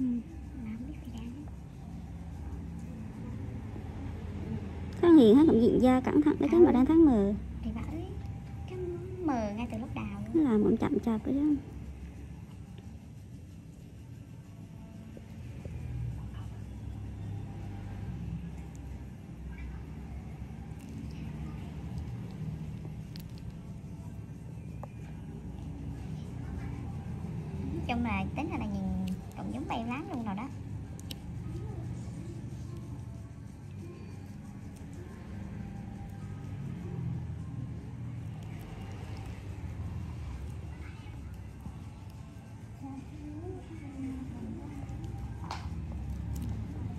Mà không biết phải đang. Tháng Hiền hắn cũng diện da cẩn thận đấy, cái mà đang tháng mờ. Thì bởi cái mờ ngay từ lúc đào Nó làm bọn chậm chạp đấy chứ. Nói chung là tính là nhìn cũng giống bay láng luôn rồi đó.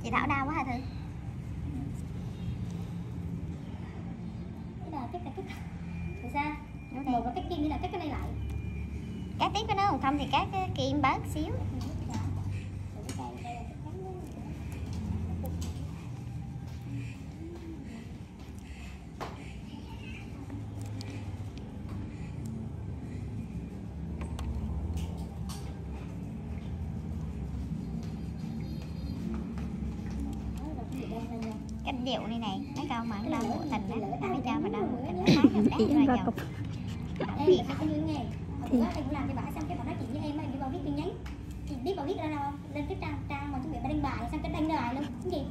Chị Thảo đau quá hả Thư? Cái là cách từ xa. Một là cách kim, như là cách cái này lại. Cắt tiếp cái nó, còn không thì cắt cái kim bớt xíu. Cái điệu này này, mấy câu mà đau mũi tình á, mấy cho mà đau mũi tình nó phá được đấy ra dầu. Ê, anh Dương nghe. Thì anh cũng làm cho bà xong cái bà nói chuyện với em đi vào viết tin nhắn. Chị biết bà viết ra đâu lên cái trang mà chuẩn bị bà đăng bài, xong cái đăng ra bài luôn. Cái gì?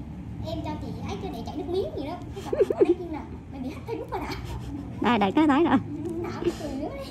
Em cho chị ấy chứ để chảy nước miếng gì đó. Cái bà nói chuyện là mày bị hack Facebook rồi đã. Đây đẩy cái rồi. Não cái cười nữa đấy.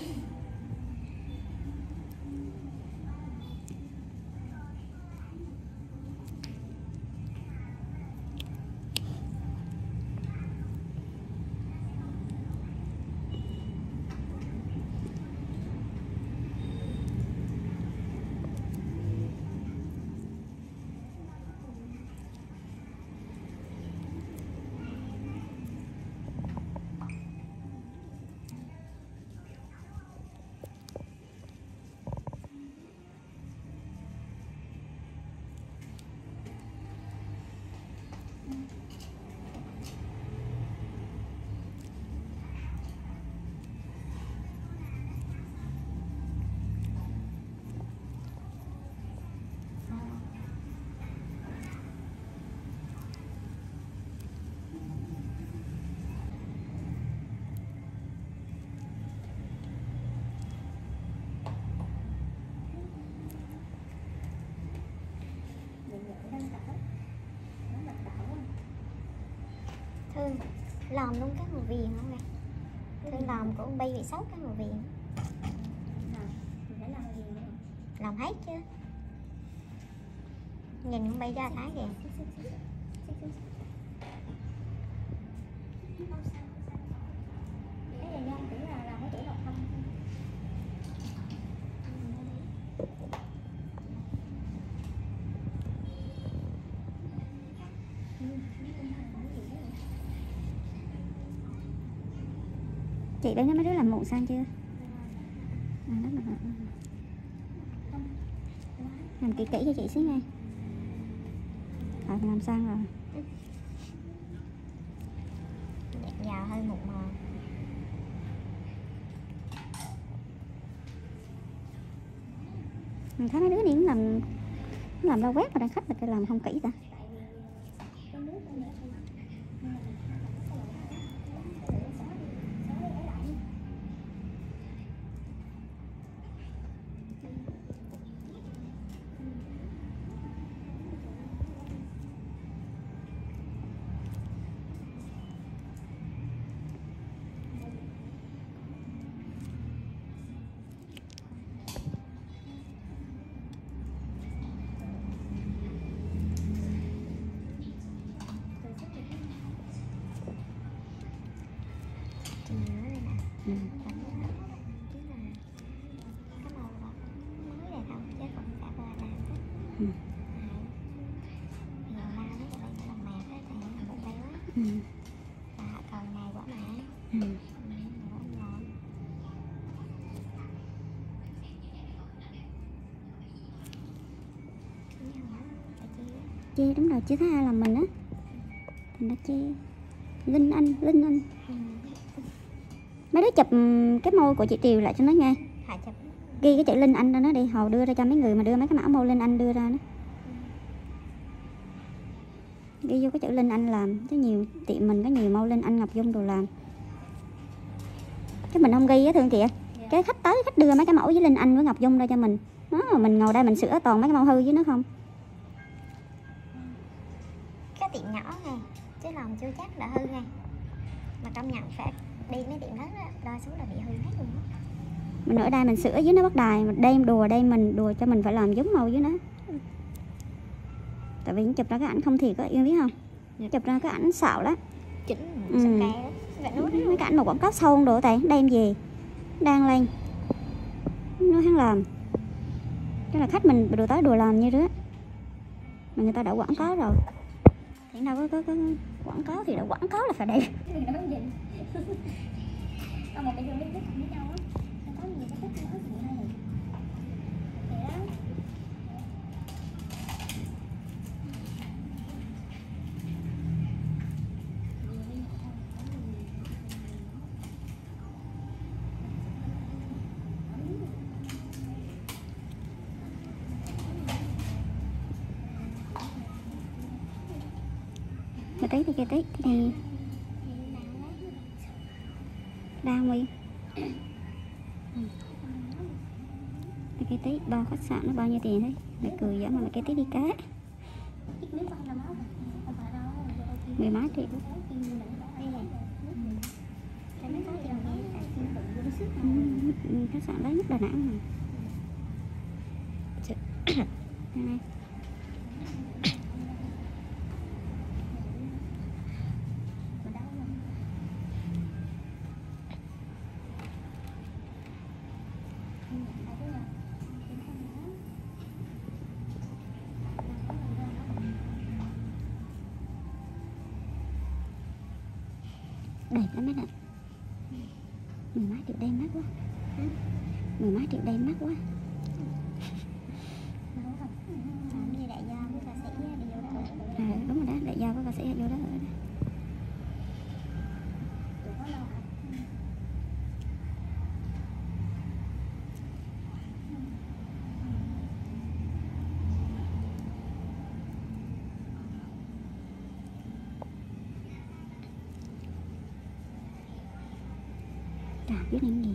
Thư làm luôn cái màu viền không nè. Thư làm của ông Bay bị xấu cái màu viền. Làm hết chứ. Nhìn ông Bay ra thái kìa. Chị đấy mấy đứa làm mụn sang chưa? Làm kỹ kỹ cho chị xíu nha. Làm sang rồi. Giàu hơi mụn mờ. Mình thấy mấy đứa này cũng làm đâu quét mà đang khách mà cái làm không kỹ ta. Còn này quả mẹ. Chê đúng rồi, chứ thấy ai làm mình á. Thành ra chê. Linh Anh. Mấy đứa chụp cái môi của chị Triều lại cho nó nghe. Hả chụp. Ghi cái chữ Linh Anh ra nó đi, hồi đưa ra cho mấy người mà đưa mấy cái mã môi Linh Anh đưa ra đó. Ghi vô cái chữ Linh Anh làm, chứ nhiều tiệm mình có nhiều mẫu Linh Anh Ngọc Dung đồ làm. Chứ mình không ghi á Thương kìa. Cái khách tới khách đưa mấy cái mẫu với Linh Anh với Ngọc Dung ra cho mình. Đó, mình ngồi đây mình sửa toàn mấy cái mẫu hư với nó không. Cái tiệm nhỏ này chứ lòng chưa chắc đã hư này. Mà công nhận phải đi mấy tiệm lớn đó, đo số là bị hư hết luôn á. Mình ở đây mình sửa với nó bắt đài, mình đem đùa đây mình đùa cho mình phải làm giống màu với nó. Tại vì chụp ra cái ảnh không thiệt á, Yên biết không? Chụp ra cái ảnh xạo lắm. Chỉnh Ừ. sân ca đó. Vậy nốt Mấy cái ảnh mà quảng cáo sâu đồ tại đem về đang lên nó hắn làm. Chứ là khách mình đùa tới đùa làm như đó mà người ta đã quảng cáo rồi thì đâu có quảng cáo thì đã quảng cáo là phải đẹp. Một cái đường link với nhau á, nó có nhiều cái thích nữa thì hay rồi. Thế đó. Cái tí thì cái này đang Nguyên. Cái tí bao khách sạn nó bao nhiêu tiền thế? Để cười giả mà cái tí đi cá. Mười mấy triệu. Khách sạn đấy nhất Đà Nẵng mà. Đây. Đẹp lắm mấy nè. Mười mấy triệu đen mắc quá. Mười mấy triệu đen mắc quá. như đại gia với ca sĩ đi vô đó. Đúng rồi đó, đại gia với ca sĩ vô đó ở đó. Biết nên nhiều.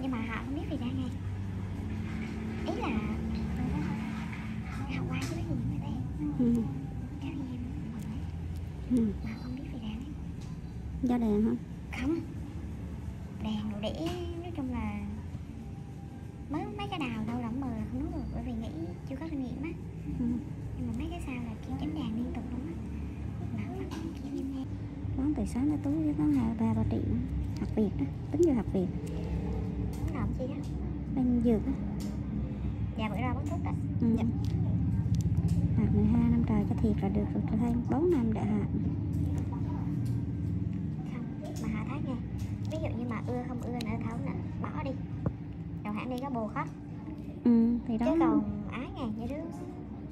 Nhưng mà họ không biết vì ra ngay. Ý là học qua chứ cái gì người ta. Cái gì mà không biết vì ra đấy. Do đèn hả? Không. Đèn đồ để nói chung là mới mấy cái đào đâu đóng mờ là không nói được bởi vì nghĩ chưa có kinh nghiệm á. Nhưng mà mấy cái sao là kiểu chỉnh đèn liên tục luôn á. Mà vẫn kiểu như nghe. Bán từ sáng tới tối với bán 2-3 triệu. Học việc đó, tính vô học việc. Làm gì đó? Bên dược á. Dạ bữa ra bán thuốc đó. Dạ. Học 12 năm trời cho thiệt là được rồi, cho thêm 4 năm đại học. Không, mà họ thấy nghe. Ví dụ như mà ưa không ưa nữa thấu nữa, bỏ đi. Đầu hãng đi có bồ khóc. Thì đó. Chứ còn ái nghe như đứa.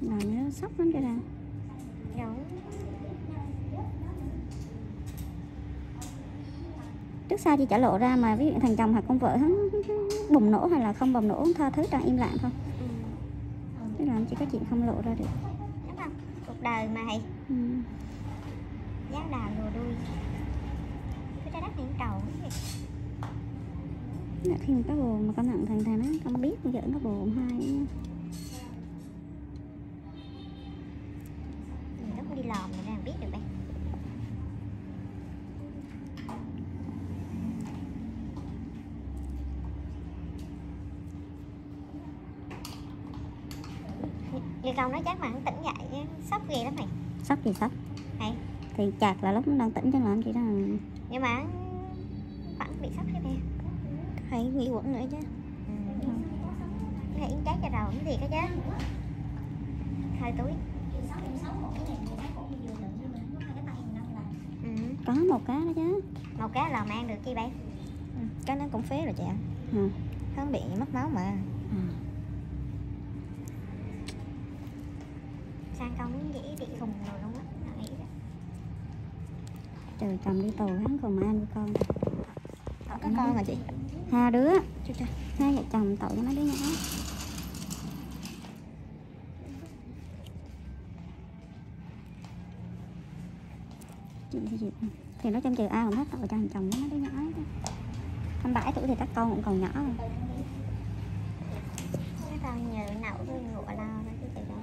Rồi nó sốc lắm cho ra. Rồi. Trước sau chị trả lộ ra mà ví dụ thằng chồng hoặc con vợ hắn bùng nổ hay là không bùng nổ tha thứ đang im lặng thôi. Chứ làm chỉ có chuyện không lộ ra được. Đúng không? Cuộc đời mà hay. Giá đào lùa đuôi. Cái trái đất này cũng trầu cái gì. Khi mà có bồ mà con thằng nó không biết bây giờ nó bồ hai. Mình lúc đi lòm mình ra biết được đây. Đi câu nói chắc mà hắn tỉnh dậy sốc ghê lắm mày. Sốc gì sốc? Hay. Thì chạc là lúc nó đang tỉnh chứ làm gì đó. Nhưng mà vẫn bị sốc hết nè. Hay nghĩ quẩn nữa chứ. Cái yến cháy cho đầu cũng thiệt đó chứ. Hơi túi. Có một cá đó chứ. Một cái là mà ăn được chi vậy? Cái nó cũng phế rồi chị ạ. Hắn bị mất máu mà. sang công dễ bị khùng rồi luôn á, nghĩ đó. Trời, chồng đi tù hắn còn mà anh với con. Có con hả chị? Hai đứa, hai vợ chồng tội cho mấy đứa nhỏ. Thì nói chung trừ ai cũng hết tội cho thằng chồng với mấy đứa nhỏ. 27 tuổi thì các con cũng còn nhỏ rồi. Các con nhờ nậu rồi ngủ lo đó chứ từ đó.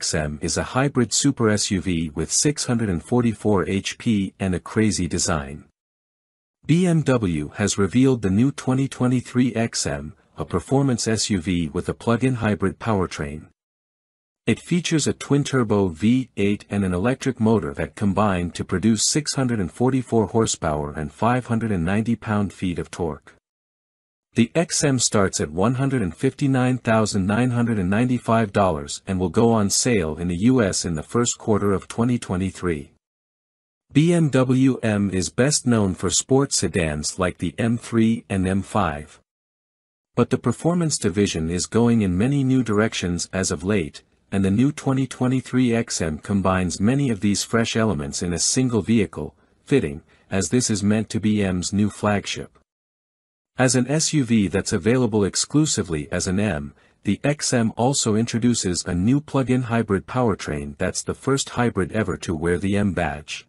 XM is a hybrid super SUV with 644 HP and a crazy design. BMW has revealed the new 2023 XM, a performance SUV with a plug-in hybrid powertrain. It features a twin-turbo V8 and an electric motor that combine to produce 644 horsepower and 590 pound-feet of torque. The XM starts at $159,995 and will go on sale in the US in the first quarter of 2023. BMW M is best known for sports sedans like the M3 and M5. But the performance division is going in many new directions as of late, and the new 2023 XM combines many of these fresh elements in a single vehicle, fitting, as this is meant to be M's new flagship. As an SUV that's available exclusively as an M, the XM also introduces a new plug-in hybrid powertrain that's the first hybrid ever to wear the M badge.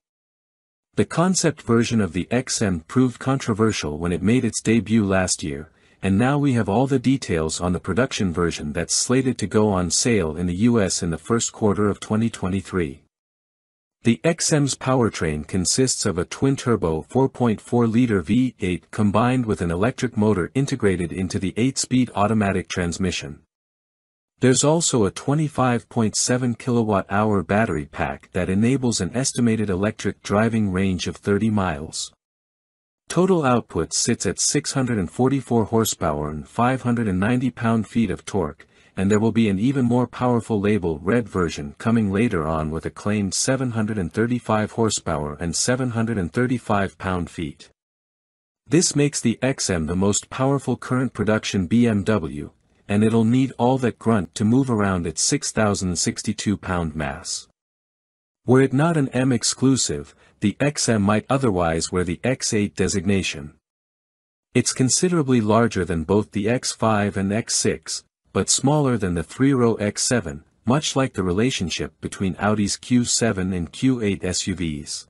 The concept version of the XM proved controversial when it made its debut last year, and now we have all the details on the production version that's slated to go on sale in the US in the first quarter of 2023. The XM's powertrain consists of a twin-turbo 4.4-liter V8 combined with an electric motor integrated into the 8-speed automatic transmission. There's also a 25.7 kilowatt-hour battery pack that enables an estimated electric driving range of 30 miles. Total output sits at 644 horsepower and 590 pound-feet of torque, and there will be an even more powerful Label Red version coming later on with a claimed 735 horsepower and 735 pound-feet. This makes the XM the most powerful current production BMW, and it'll need all that grunt to move around its 6,062 pound mass. Were it not an M exclusive, the XM might otherwise wear the X8 designation. It's considerably larger than both the X5 and X6, but smaller than the three-row X7, much like the relationship between Audi's Q7 and Q8 SUVs.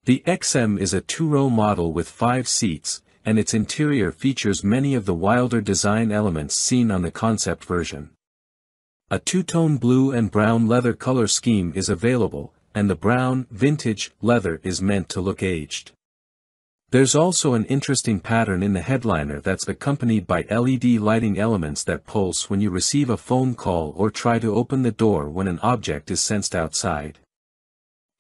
The XM is a two-row model with 5 seats, and its interior features many of the wilder design elements seen on the concept version. A two-tone blue and brown leather color scheme is available, and the brown, vintage, leather is meant to look aged. There's also an interesting pattern in the headliner that's accompanied by LED lighting elements that pulse when you receive a phone call or try to open the door when an object is sensed outside.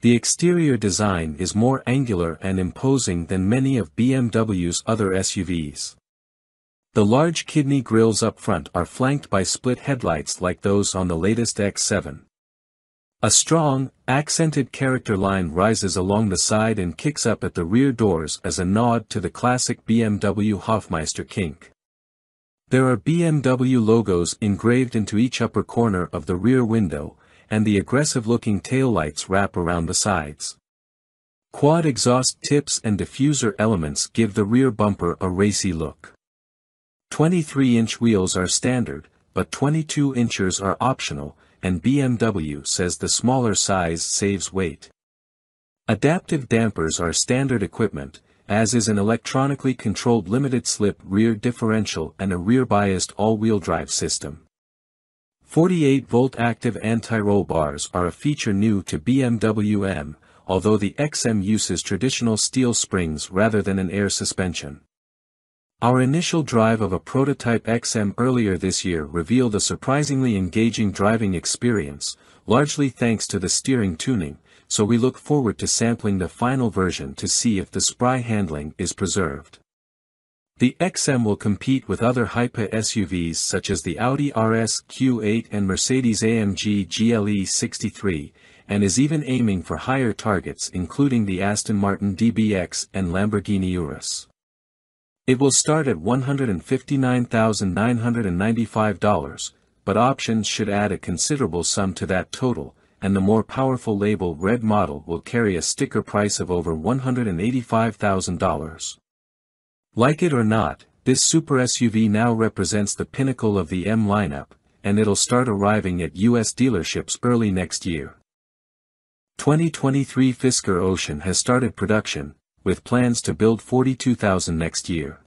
The exterior design is more angular and imposing than many of BMW's other SUVs. The large kidney grilles up front are flanked by split headlights like those on the latest X7. A strong, accented character line rises along the side and kicks up at the rear doors as a nod to the classic BMW Hofmeister kink. There are BMW logos engraved into each upper corner of the rear window, and the aggressive-looking taillights wrap around the sides. Quad exhaust tips and diffuser elements give the rear bumper a racy look. 23-inch wheels are standard, but 22 inches are optional, and BMW says the smaller size saves weight. Adaptive dampers are standard equipment, as is an electronically controlled limited-slip rear differential and a rear-biased all-wheel drive system. 48-volt active anti-roll bars are a feature new to BMW M, although the XM uses traditional steel springs rather than an air suspension. Our initial drive of a prototype XM earlier this year revealed a surprisingly engaging driving experience, largely thanks to the steering tuning, so we look forward to sampling the final version to see if the spry handling is preserved. The XM will compete with other hyper SUVs such as the Audi RS Q8 and Mercedes-AMG GLE 63, and is even aiming for higher targets including the Aston Martin DBX and Lamborghini Urus. It will start at $159,995, but options should add a considerable sum to that total, and the more powerful label Red model will carry a sticker price of over $185,000. Like it or not, this super SUV now represents the pinnacle of the M lineup, and it'll start arriving at US dealerships early next year. 2023 Fisker Ocean has started production, with plans to build 42,000 next year.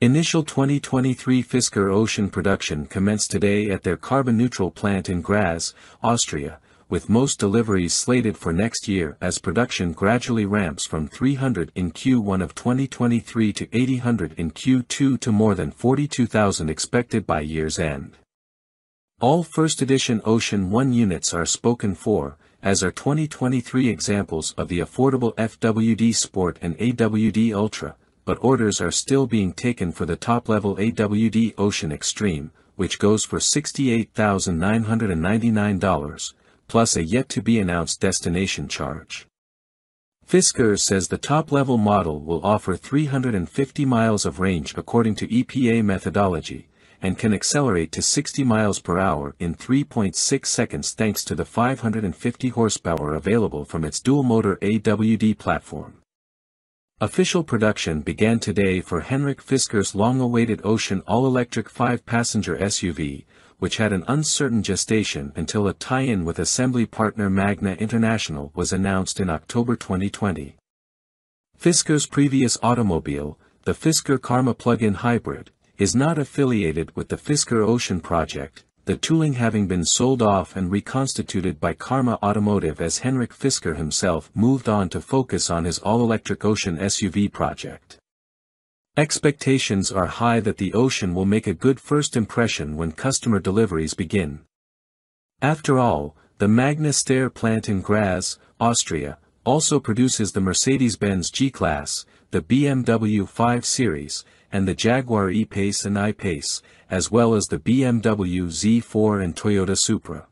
Initial 2023 Fisker Ocean production commenced today at their carbon-neutral plant in Graz, Austria, with most deliveries slated for next year as production gradually ramps from 300 in Q1 of 2023 to 800 in Q2 to more than 42,000 expected by year's end. All first edition Ocean 1 units are spoken for, as are 2023 examples of the affordable FWD Sport and AWD Ultra, but orders are still being taken for the top-level AWD Ocean Extreme, which goes for $68,999, plus a yet-to-be-announced destination charge. Fisker says the top-level model will offer 350 miles of range according to EPA methodology, and can accelerate to 60 miles per hour in 3.6 seconds thanks to the 550 horsepower available from its dual-motor AWD platform. Official production began today for Henrik Fisker's long-awaited Ocean all-electric 5-passenger SUV, which had an uncertain gestation until a tie-in with assembly partner Magna International was announced in October 2020. Fisker's previous automobile, the Fisker Karma plug-in hybrid, is not affiliated with the Fisker Ocean project, the tooling having been sold off and reconstituted by Karma Automotive as Henrik Fisker himself moved on to focus on his all-electric Ocean SUV project. Expectations are high that the Ocean will make a good first impression when customer deliveries begin. After all, the Magna Steyr plant in Graz, Austria, also produces the Mercedes-Benz G-Class, the BMW 5 Series, and the Jaguar E-Pace and I-Pace, as well as the BMW Z4 and Toyota Supra.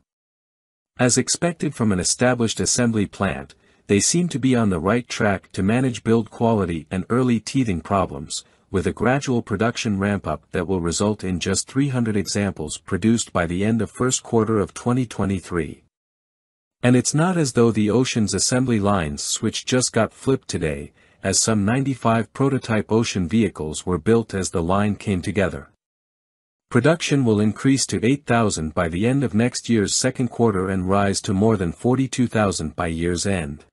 As expected from an established assembly plant, they seem to be on the right track to manage build quality and early teething problems, with a gradual production ramp-up that will result in just 300 examples produced by the end of first quarter of 2023. And it's not as though the Ocean's assembly line's switch just got flipped today, as some 95 prototype Ocean vehicles were built as the line came together. Production will increase to 8,000 by the end of next year's second quarter and rise to more than 42,000 by year's end.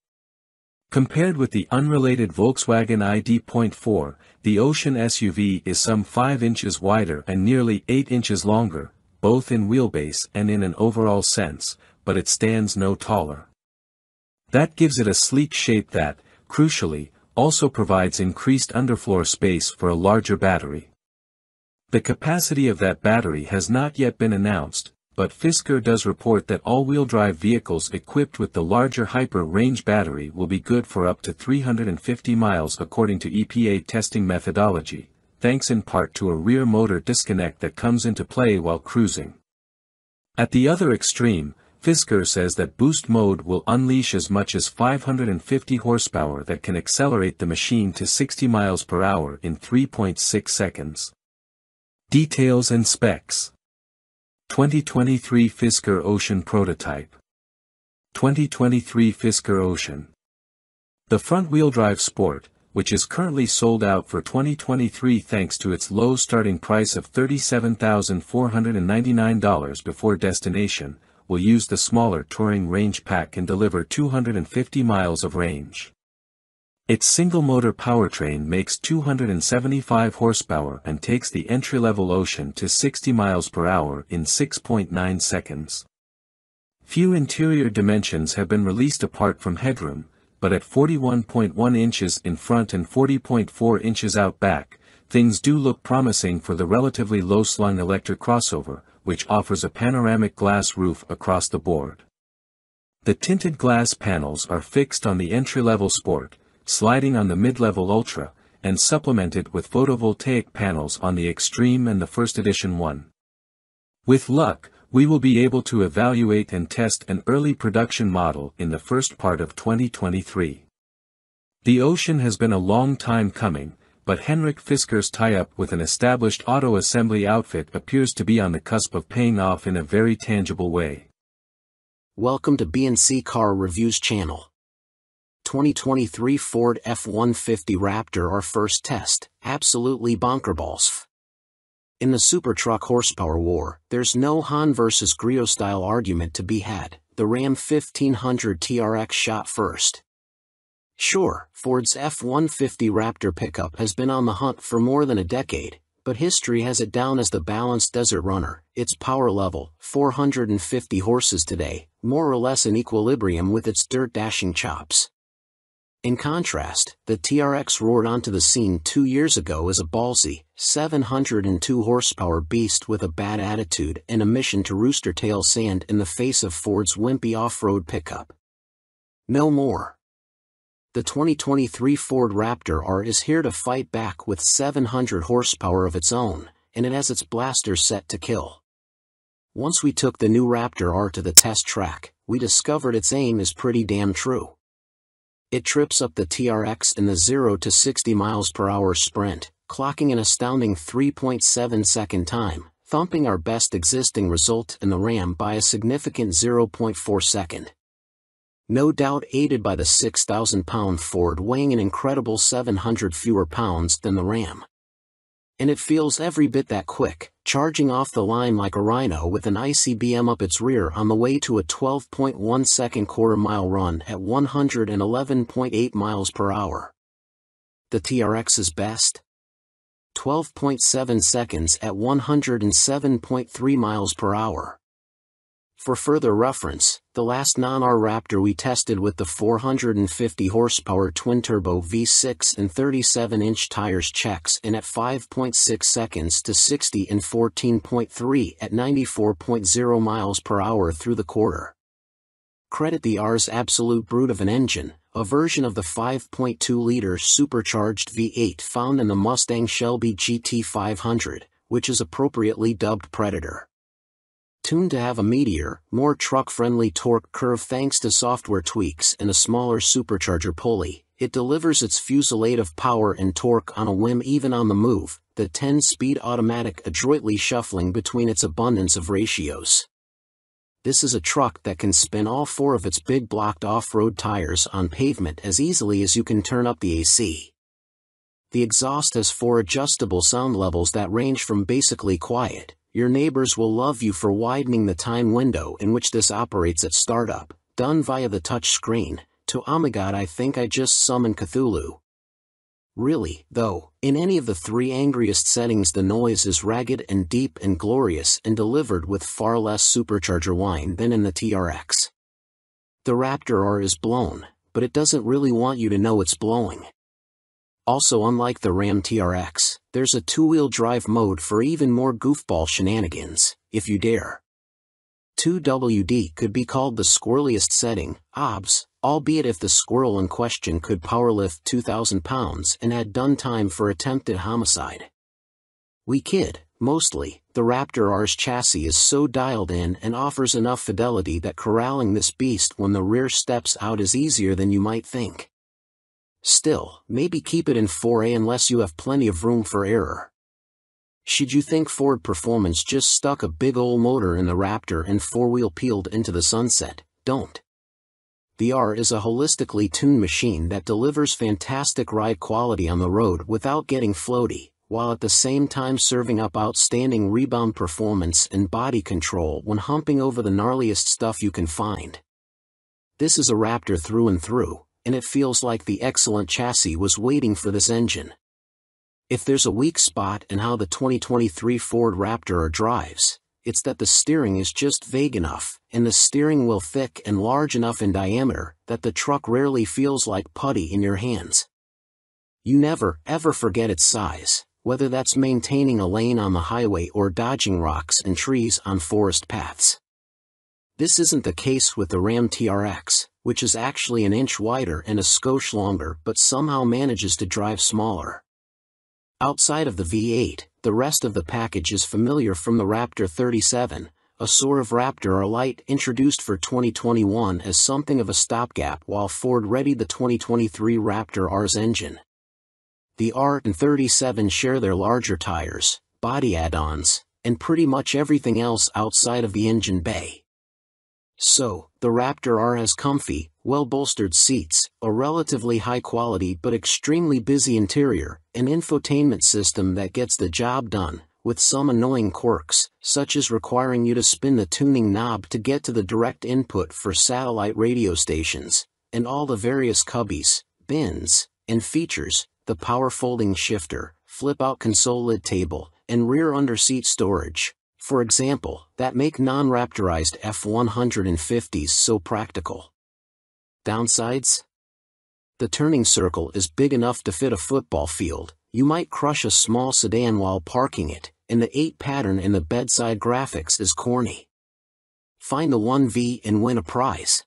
Compared with the unrelated Volkswagen ID.4, the Ocean SUV is some 5 inches wider and nearly 8 inches longer, both in wheelbase and in an overall sense, but it stands no taller. That gives it a sleek shape that, crucially, also provides increased underfloor space for a larger battery. The capacity of that battery has not yet been announced, but Fisker does report that all-wheel drive vehicles equipped with the larger Hyper Range battery will be good for up to 350 miles according to EPA testing methodology, thanks in part to a rear motor disconnect that comes into play while cruising. At the other extreme, Fisker says that Boost mode will unleash as much as 550 horsepower that can accelerate the machine to 60 miles per hour in 3.6 seconds. Details and specs. 2023 Fisker Ocean prototype. 2023 Fisker Ocean. The front-wheel drive Sport, which is currently sold out for 2023 thanks to its low starting price of $37,499 before destination, will use the smaller Touring Range Pack and deliver 250 miles of range. Its single-motor powertrain makes 275 horsepower and takes the entry-level Ocean to 60 miles per hour in 6.9 seconds. Few interior dimensions have been released apart from headroom, but at 41.1 inches in front and 40.4 inches out back, things do look promising for the relatively low-slung electric crossover, which offers a panoramic glass roof across the board. The tinted glass panels are fixed on the entry-level Sport, sliding on the mid-level Ultra, and supplemented with photovoltaic panels on the Extreme and the First Edition one. With luck, We will be able to evaluate and test an early production model in the first part of 2023. The Ocean has been a long time coming, but Henrik Fisker's tie-up with an established auto assembly outfit appears to be on the cusp of paying off in a very tangible way. Welcome to B&C Car Reviews channel. 2023 Ford F-150 Raptor, our first test, absolutely bonkerballs. In the super truck horsepower war, there's no Han versus Griot style argument to be had. The Ram 1500 TRX shot first. Sure, Ford's F-150 Raptor pickup has been on the hunt for more than a decade, but history has it down as the balanced desert runner. Its power level, 450 horses today, more or less in equilibrium with its dirt-dashing chops. In contrast, the TRX roared onto the scene 2 years ago as a ballsy, 702 horsepower beast with a bad attitude and a mission to rooster tail sand in the face of Ford's wimpy off-road pickup. No more. The 2023 Ford Raptor R is here to fight back with 700 horsepower of its own, and it has its blaster set to kill. Once we took the new Raptor R to the test track, we discovered its aim is pretty damn true. It trips up the TRX in the 0 to 60 miles per hour sprint, clocking an astounding 3.7 second time, thumping our best existing result in the Ram by a significant 0.4 second. No doubt aided by the 6,000-pound Ford weighing an incredible 700 fewer pounds than the Ram. And it feels every bit that quick, charging off the line like a rhino with an ICBM up its rear on the way to a 12.1 second quarter-mile run at 111.8 miles per hour. The TRX's best? 12.7 seconds at 107.3 miles per hour. For further reference, the last non-R Raptor we tested with the 450 horsepower twin-turbo V6 and 37-inch tires checks in at 5.6 seconds to 60 in 14.3 at 94.0 miles per hour through the quarter. Credit the R's absolute brute of an engine, a version of the 5.2-liter supercharged V8 found in the Mustang Shelby GT500, which is appropriately dubbed Predator. Tuned to have a meatier, more truck-friendly torque curve thanks to software tweaks and a smaller supercharger pulley, it delivers its fusillade of power and torque on a whim even on the move, the 10-speed automatic adroitly shuffling between its abundance of ratios. This is a truck that can spin all four of its big blocked off-road tires on pavement as easily as you can turn up the AC. The exhaust has 4 adjustable sound levels that range from basically quiet, "Your neighbors will love you" for widening the time window in which this operates at startup, done via the touch screen, to "Oh my god, I think I just summoned Cthulhu." Really, though, in any of the 3 angriest settings the noise is ragged and deep and glorious and delivered with far less supercharger whine than in the TRX. The Raptor R is blown, but it doesn't really want you to know it's blowing. Also, unlike the Ram TRX, there's a 2-wheel drive mode for even more goofball shenanigans, if you dare. 2WD could be called the squirreliest setting, OBS, albeit if the squirrel in question could powerlift 2,000 pounds and had done time for attempted homicide. We kid, mostly. The Raptor R's chassis is so dialed in and offers enough fidelity that corralling this beast when the rear steps out is easier than you might think. Still, maybe keep it in 4A unless you have plenty of room for error. Should you think Ford Performance just stuck a big ol' motor in the Raptor and 4-wheel peeled into the sunset, don't. The R is a holistically tuned machine that delivers fantastic ride quality on the road without getting floaty, while at the same time serving up outstanding rebound performance and body control when humping over the gnarliest stuff you can find. This is a Raptor through and through, and it feels like the excellent chassis was waiting for this engine. If there's a weak spot in how the 2023 Ford Raptor R drives, it's that the steering is just vague enough, and the steering wheel thick and large enough in diameter, that the truck rarely feels like putty in your hands. You never, ever forget its size, whether that's maintaining a lane on the highway or dodging rocks and trees on forest paths. This isn't the case with the Ram TRX, which is actually an inch wider and a skosh longer but somehow manages to drive smaller. Outside of the V8, the rest of the package is familiar from the Raptor 37, a sort of Raptor R Lite introduced for 2021 as something of a stopgap while Ford readied the 2023 Raptor R's engine. The R and 37 share their larger tires, body add-ons, and pretty much everything else outside of the engine bay. So, the Raptor R has comfy, well-bolstered seats, a relatively high-quality but extremely busy interior, an infotainment system that gets the job done, with some annoying quirks, such as requiring you to spin the tuning knob to get to the direct input for satellite radio stations, and all the various cubbies, bins, and features, the power folding shifter, flip-out console lid table, and rear under-seat storage, for example, that make non-Raptorized F-150s so practical. Downsides? The turning circle is big enough to fit a football field. You might crush a small sedan while parking it, and the 8 pattern in the bedside graphics is corny. Find the 1V and win a prize.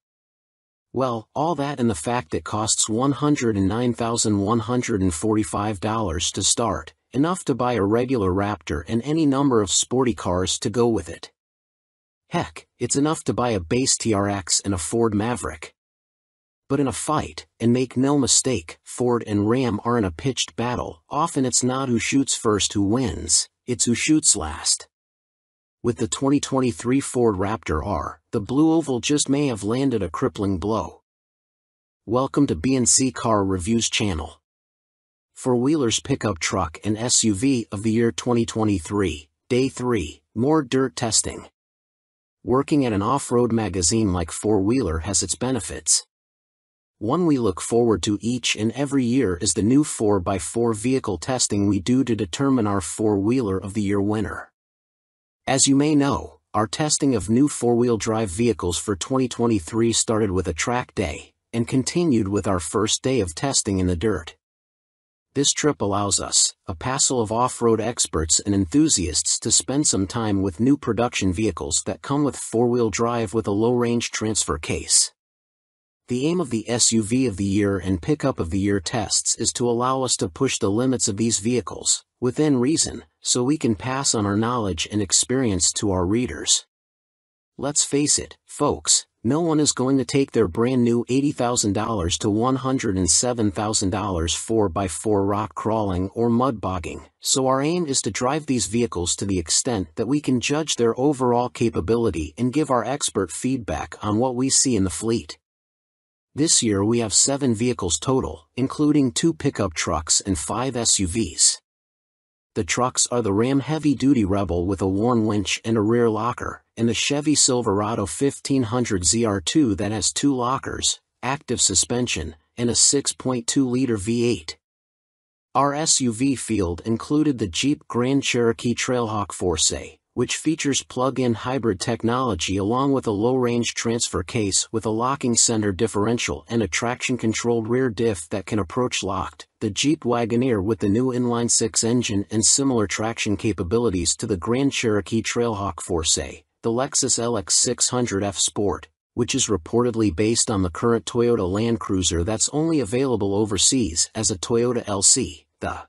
Well, all that and the fact it costs $109,145 to start, enough to buy a regular Raptor and any number of sporty cars to go with it. Heck, it's enough to buy a base TRX and a Ford Maverick. But in a fight, and make no mistake, Ford and Ram are in a pitched battle. Often it's not who shoots first who wins, it's who shoots last. With the 2023 Ford Raptor R, the Blue Oval just may have landed a crippling blow. Welcome to B&C Car Reviews channel. Four-wheelers pickup truck and SUV of the year 2023, Day 3, more dirt testing. Working at an off-road magazine like Four-Wheeler has its benefits. One we look forward to each and every year is the new 4x4 vehicle testing we do to determine our four-wheeler of the year winner. As you may know, our testing of new four-wheel drive vehicles for 2023 started with a track day, and continued with our first day of testing in the dirt. This trip allows us, a passel of off-road experts and enthusiasts, to spend some time with new production vehicles that come with four-wheel drive with a low-range transfer case. The aim of the SUV of the year and pickup of the year tests is to allow us to push the limits of these vehicles, within reason, so we can pass on our knowledge and experience to our readers. Let's face it, folks, no one is going to take their brand new $80,000 to $107,000 4x4 rock crawling or mud bogging, so our aim is to drive these vehicles to the extent that we can judge their overall capability and give our expert feedback on what we see in the fleet. This year we have 7 vehicles total, including 2 pickup trucks and 5 SUVs. The trucks are the Ram Heavy Duty Rebel with a worn winch and a rear locker, and the Chevy Silverado 1500 ZR2 that has 2 lockers, active suspension, and a 6.2-liter V8. Our SUV field included the Jeep Grand Cherokee Trailhawk Force, which features plug-in hybrid technology along with a low-range transfer case with a locking center differential and a traction-controlled rear diff that can approach locked, the Jeep Wagoneer with the new inline-6 engine and similar traction capabilities to the Grand Cherokee Trailhawk Force, the Lexus LX 600F Sport, which is reportedly based on the current Toyota Land Cruiser that's only available overseas as a Toyota LC, the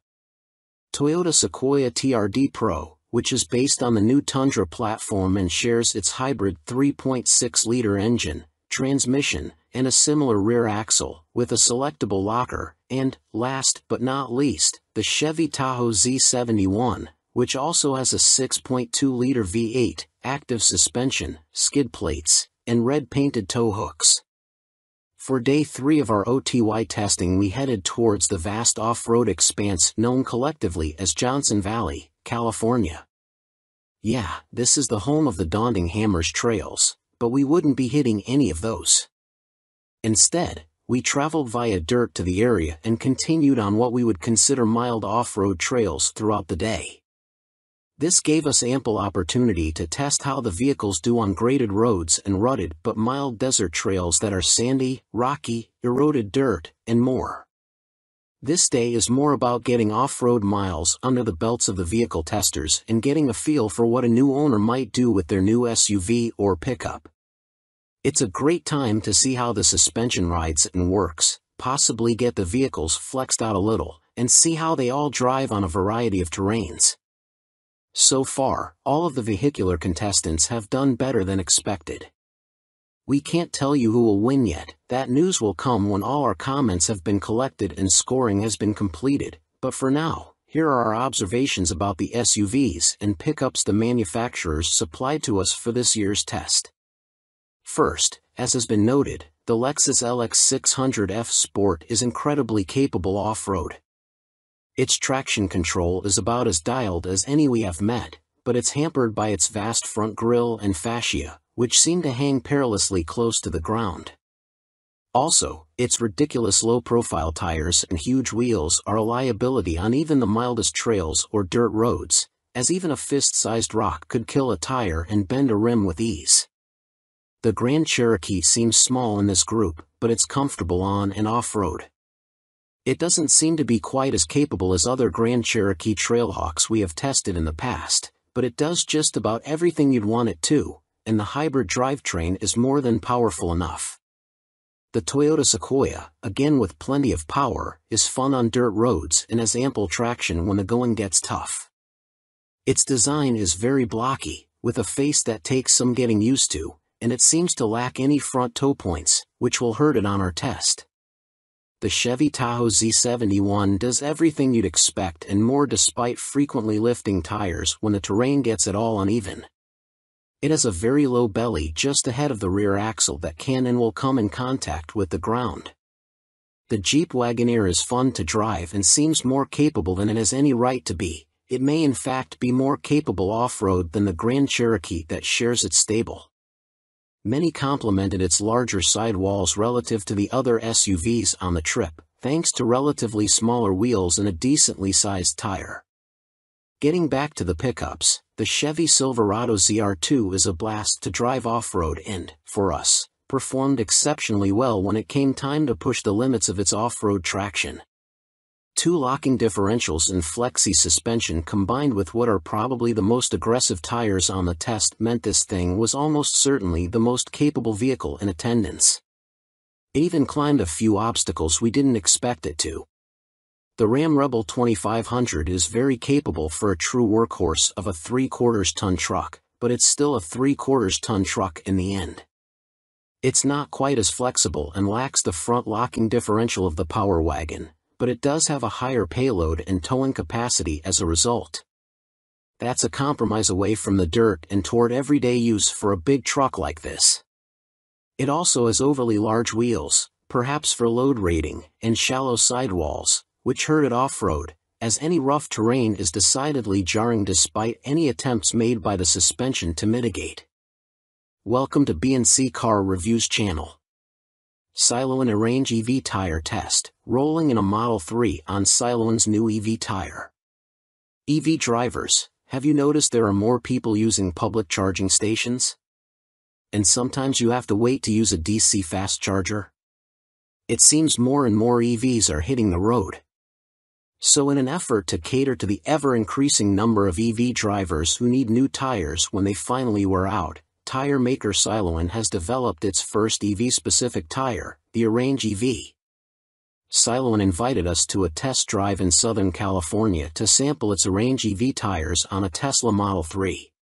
Toyota Sequoia TRD Pro, which is based on the new Tundra platform and shares its hybrid 3.6-liter engine, transmission, and a similar rear axle, with a selectable locker, and, last but not least, the Chevy Tahoe Z71, which also has a 6.2-liter V8, active suspension, skid plates, and red-painted tow hooks. For Day 3 of our OTY testing we headed towards the vast off-road expanse known collectively as Johnson Valley, California. Yeah, this is the home of the daunting Hammers trails, but we wouldn't be hitting any of those. Instead, we traveled via dirt to the area and continued on what we would consider mild off-road trails throughout the day. This gave us ample opportunity to test how the vehicles do on graded roads and rutted but mild desert trails that are sandy, rocky, eroded dirt, and more. This day is more about getting off-road miles under the belts of the vehicle testers and getting a feel for what a new owner might do with their new SUV or pickup. It's a great time to see how the suspension rides and works, possibly get the vehicles flexed out a little, and see how they all drive on a variety of terrains. So far, all of the vehicular contestants have done better than expected. We can't tell you who will win yet, that news will come when all our comments have been collected and scoring has been completed, but for now, here are our observations about the SUVs and pickups the manufacturers supplied to us for this year's test. First, as has been noted, the Lexus LX600F Sport is incredibly capable off-road. Its traction control is about as dialed as any we have met, but it's hampered by its vast front grille and fascia, which seem to hang perilously close to the ground. Also, its ridiculous low-profile tires and huge wheels are a liability on even the mildest trails or dirt roads, as even a fist-sized rock could kill a tire and bend a rim with ease. The Grand Cherokee seems small in this group, but it's comfortable on and off-road. It doesn't seem to be quite as capable as other Grand Cherokee Trailhawks we have tested in the past, but it does just about everything you'd want it to, and the hybrid drivetrain is more than powerful enough. The Toyota Sequoia, again with plenty of power, is fun on dirt roads and has ample traction when the going gets tough. Its design is very blocky, with a face that takes some getting used to, and it seems to lack any front toe points, which will hurt it on our test. The Chevy Tahoe Z71 does everything you'd expect and more despite frequently lifting tires when the terrain gets at all uneven. It has a very low belly just ahead of the rear axle that can and will come in contact with the ground. The Jeep Wagoneer is fun to drive and seems more capable than it has any right to be. It may in fact be more capable off-road than the Grand Cherokee that shares its stable. Many complimented its larger sidewalls relative to the other SUVs on the trip, thanks to relatively smaller wheels and a decently sized tire. Getting back to the pickups, the Chevy Silverado ZR2 is a blast to drive off-road and, for us, performed exceptionally well when it came time to push the limits of its off-road traction. Two locking differentials and flexi suspension combined with what are probably the most aggressive tires on the test meant this thing was almost certainly the most capable vehicle in attendance. It even climbed a few obstacles we didn't expect it to. The Ram Rebel 2500 is very capable for a true workhorse of a 3/4 ton truck, but it's still a 3/4 ton truck in the end. It's not quite as flexible and lacks the front locking differential of the Power Wagon, but it does have a higher payload and towing capacity as a result. That's a compromise away from the dirt and toward everyday use for a big truck like this. It also has overly large wheels, perhaps for load rating, and shallow sidewalls, which hurt it off-road, as any rough terrain is decidedly jarring despite any attempts made by the suspension to mitigate. Welcome to B&C Car Reviews channel. Siloan Arrange EV Tire Test, rolling in a Model 3 on Siloan's new EV tire. EV drivers, have you noticed there are more people using public charging stations? And sometimes you have to wait to use a DC fast charger? It seems more and more EVs are hitting the road. So in an effort to cater to the ever-increasing number of EV drivers who need new tires when they finally wear out, tire maker Siloan has developed its first EV-specific tire, the Arrange EV. Siloan invited us to a test drive in Southern California to sample its Arrange EV tires on a Tesla Model 3.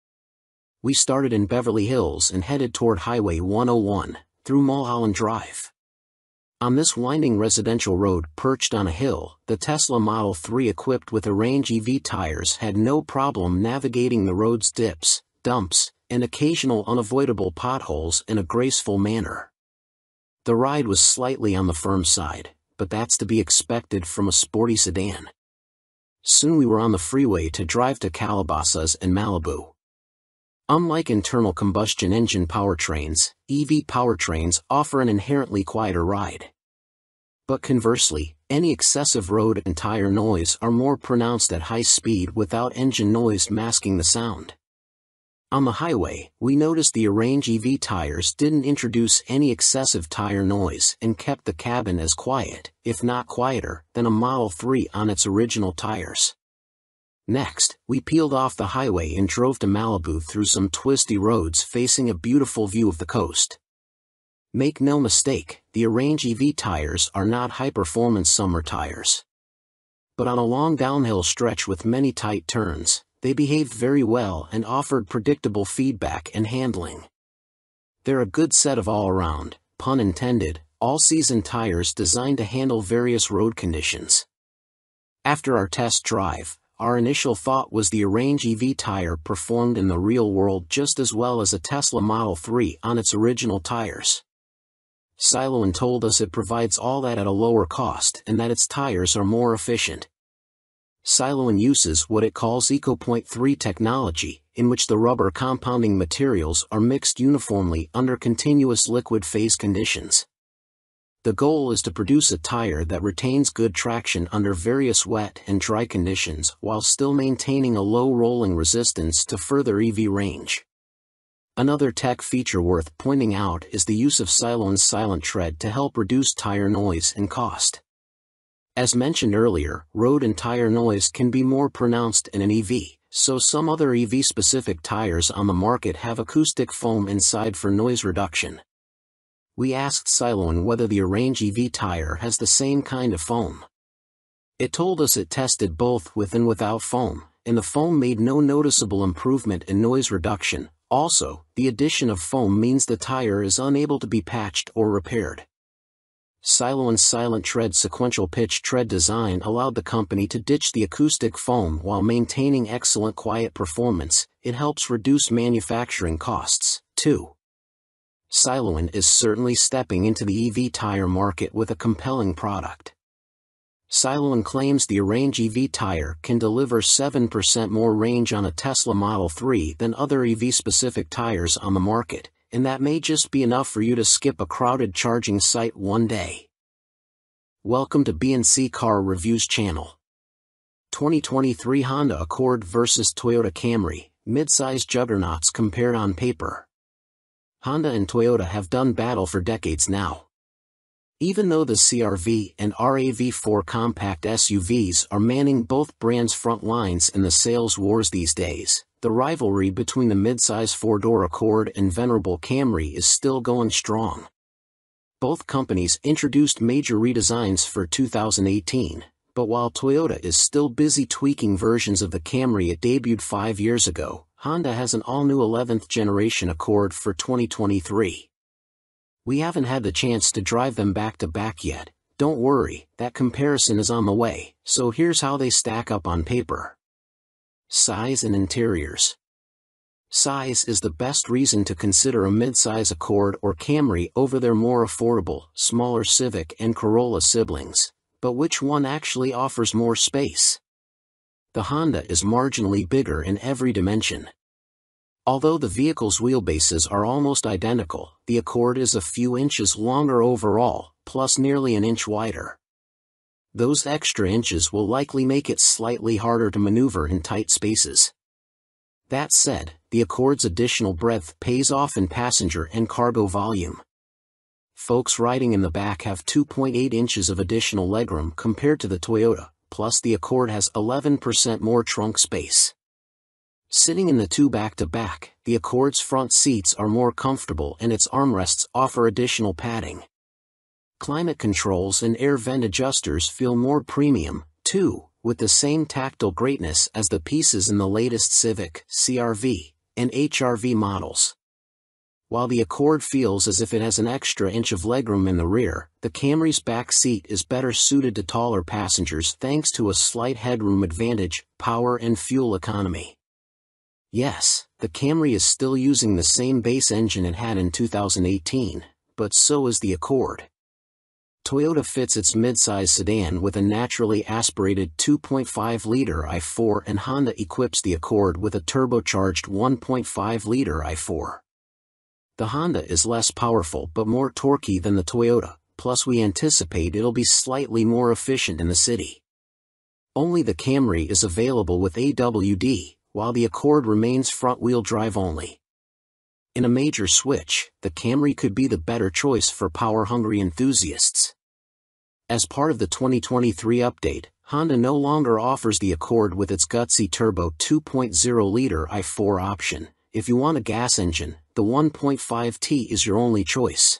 We started in Beverly Hills and headed toward Highway 101, through Mulholland Drive. On this winding residential road perched on a hill, the Tesla Model 3 equipped with Arrange EV tires had no problem navigating the road's dips, dumps, and occasional unavoidable potholes in a graceful manner. The ride was slightly on the firm side, but that's to be expected from a sporty sedan. Soon we were on the freeway to drive to Calabasas and Malibu. Unlike internal combustion engine powertrains, EV powertrains offer an inherently quieter ride. But conversely, any excessive road and tire noise are more pronounced at high speed without engine noise masking the sound. On the highway, we noticed the Arrange EV tires didn't introduce any excessive tire noise and kept the cabin as quiet, if not quieter, than a Model 3 on its original tires. Next, we peeled off the highway and drove to Malibu through some twisty roads facing a beautiful view of the coast. Make no mistake, the Arrange EV tires are not high-performance summer tires. But on a long downhill stretch with many tight turns, They behaved very well and offered predictable feedback and handling. They're a good set of all-around, pun intended, all-season tires designed to handle various road conditions. After our test drive, our initial thought was the Arrange EV tire performed in the real world just as well as a Tesla Model 3 on its original tires. Siloan told us it provides all that at a lower cost and that its tires are more efficient. Siloan uses what it calls EcoPoint 3 technology, in which the rubber compounding materials are mixed uniformly under continuous liquid phase conditions. The goal is to produce a tire that retains good traction under various wet and dry conditions while still maintaining a low rolling resistance to further EV range. Another tech feature worth pointing out is the use of Siloan's Silent Tread to help reduce tire noise and cost. As mentioned earlier, road and tire noise can be more pronounced in an EV, so some other EV-specific tires on the market have acoustic foam inside for noise reduction. We asked Siloan whether the Arrange EV tire has the same kind of foam. It told us it tested both with and without foam, and the foam made no noticeable improvement in noise reduction. Also, the addition of foam means the tire is unable to be patched or repaired. Siloan's Silent Tread sequential pitch tread design allowed the company to ditch the acoustic foam while maintaining excellent quiet performance. It helps reduce manufacturing costs, too. Siloan is certainly stepping into the EV tire market with a compelling product. Siloan claims the Arrange EV tire can deliver 7% more range on a Tesla Model 3 than other EV-specific tires on the market, and that may just be enough for you to skip a crowded charging site one day. Welcome to B&C Car Reviews channel. 2023 Honda Accord vs Toyota Camry, mid-size juggernauts compared on paper. Honda and Toyota have done battle for decades now. Even though the CR-V and RAV4 compact SUVs are manning both brands' front lines in the sales wars these days, the rivalry between the mid-size four-door Accord and venerable Camry is still going strong. Both companies introduced major redesigns for 2018, but while Toyota is still busy tweaking versions of the Camry it debuted 5 years ago, Honda has an all-new 11th generation Accord for 2023. We haven't had the chance to drive them back-to-back yet. Don't worry, that comparison is on the way, so here's how they stack up on paper. Size and interiors. Size is the best reason to consider a mid-size Accord or Camry over their more affordable, smaller Civic and Corolla siblings. But which one actually offers more space? The Honda is marginally bigger in every dimension. Although the vehicle's wheelbases are almost identical, the Accord is a few inches longer overall, plus nearly an inch wider. Those extra inches will likely make it slightly harder to maneuver in tight spaces. That said, the Accord's additional breadth pays off in passenger and cargo volume. Folks riding in the back have 2.8 inches of additional legroom compared to the Toyota, plus the Accord has 11% more trunk space. Sitting in the two back-to-back, the Accord's front seats are more comfortable and its armrests offer additional padding. Climate controls and air vent adjusters feel more premium, too, with the same tactile greatness as the pieces in the latest Civic, CR-V, and HR-V models. While the Accord feels as if it has an extra inch of legroom in the rear, the Camry's back seat is better suited to taller passengers thanks to a slight headroom advantage, power and fuel economy. Yes, the Camry is still using the same base engine it had in 2018, but so is the Accord. Toyota fits its midsize sedan with a naturally aspirated 2.5-liter i4 and Honda equips the Accord with a turbocharged 1.5-liter i4. The Honda is less powerful but more torquey than the Toyota, plus we anticipate it'll be slightly more efficient in the city. Only the Camry is available with AWD, while the Accord remains front-wheel drive only. In a major switch, the Camry could be the better choice for power-hungry enthusiasts. As part of the 2023 update, Honda no longer offers the Accord with its gutsy turbo 2.0-liter i4 option. If you want a gas engine, the 1.5T is your only choice.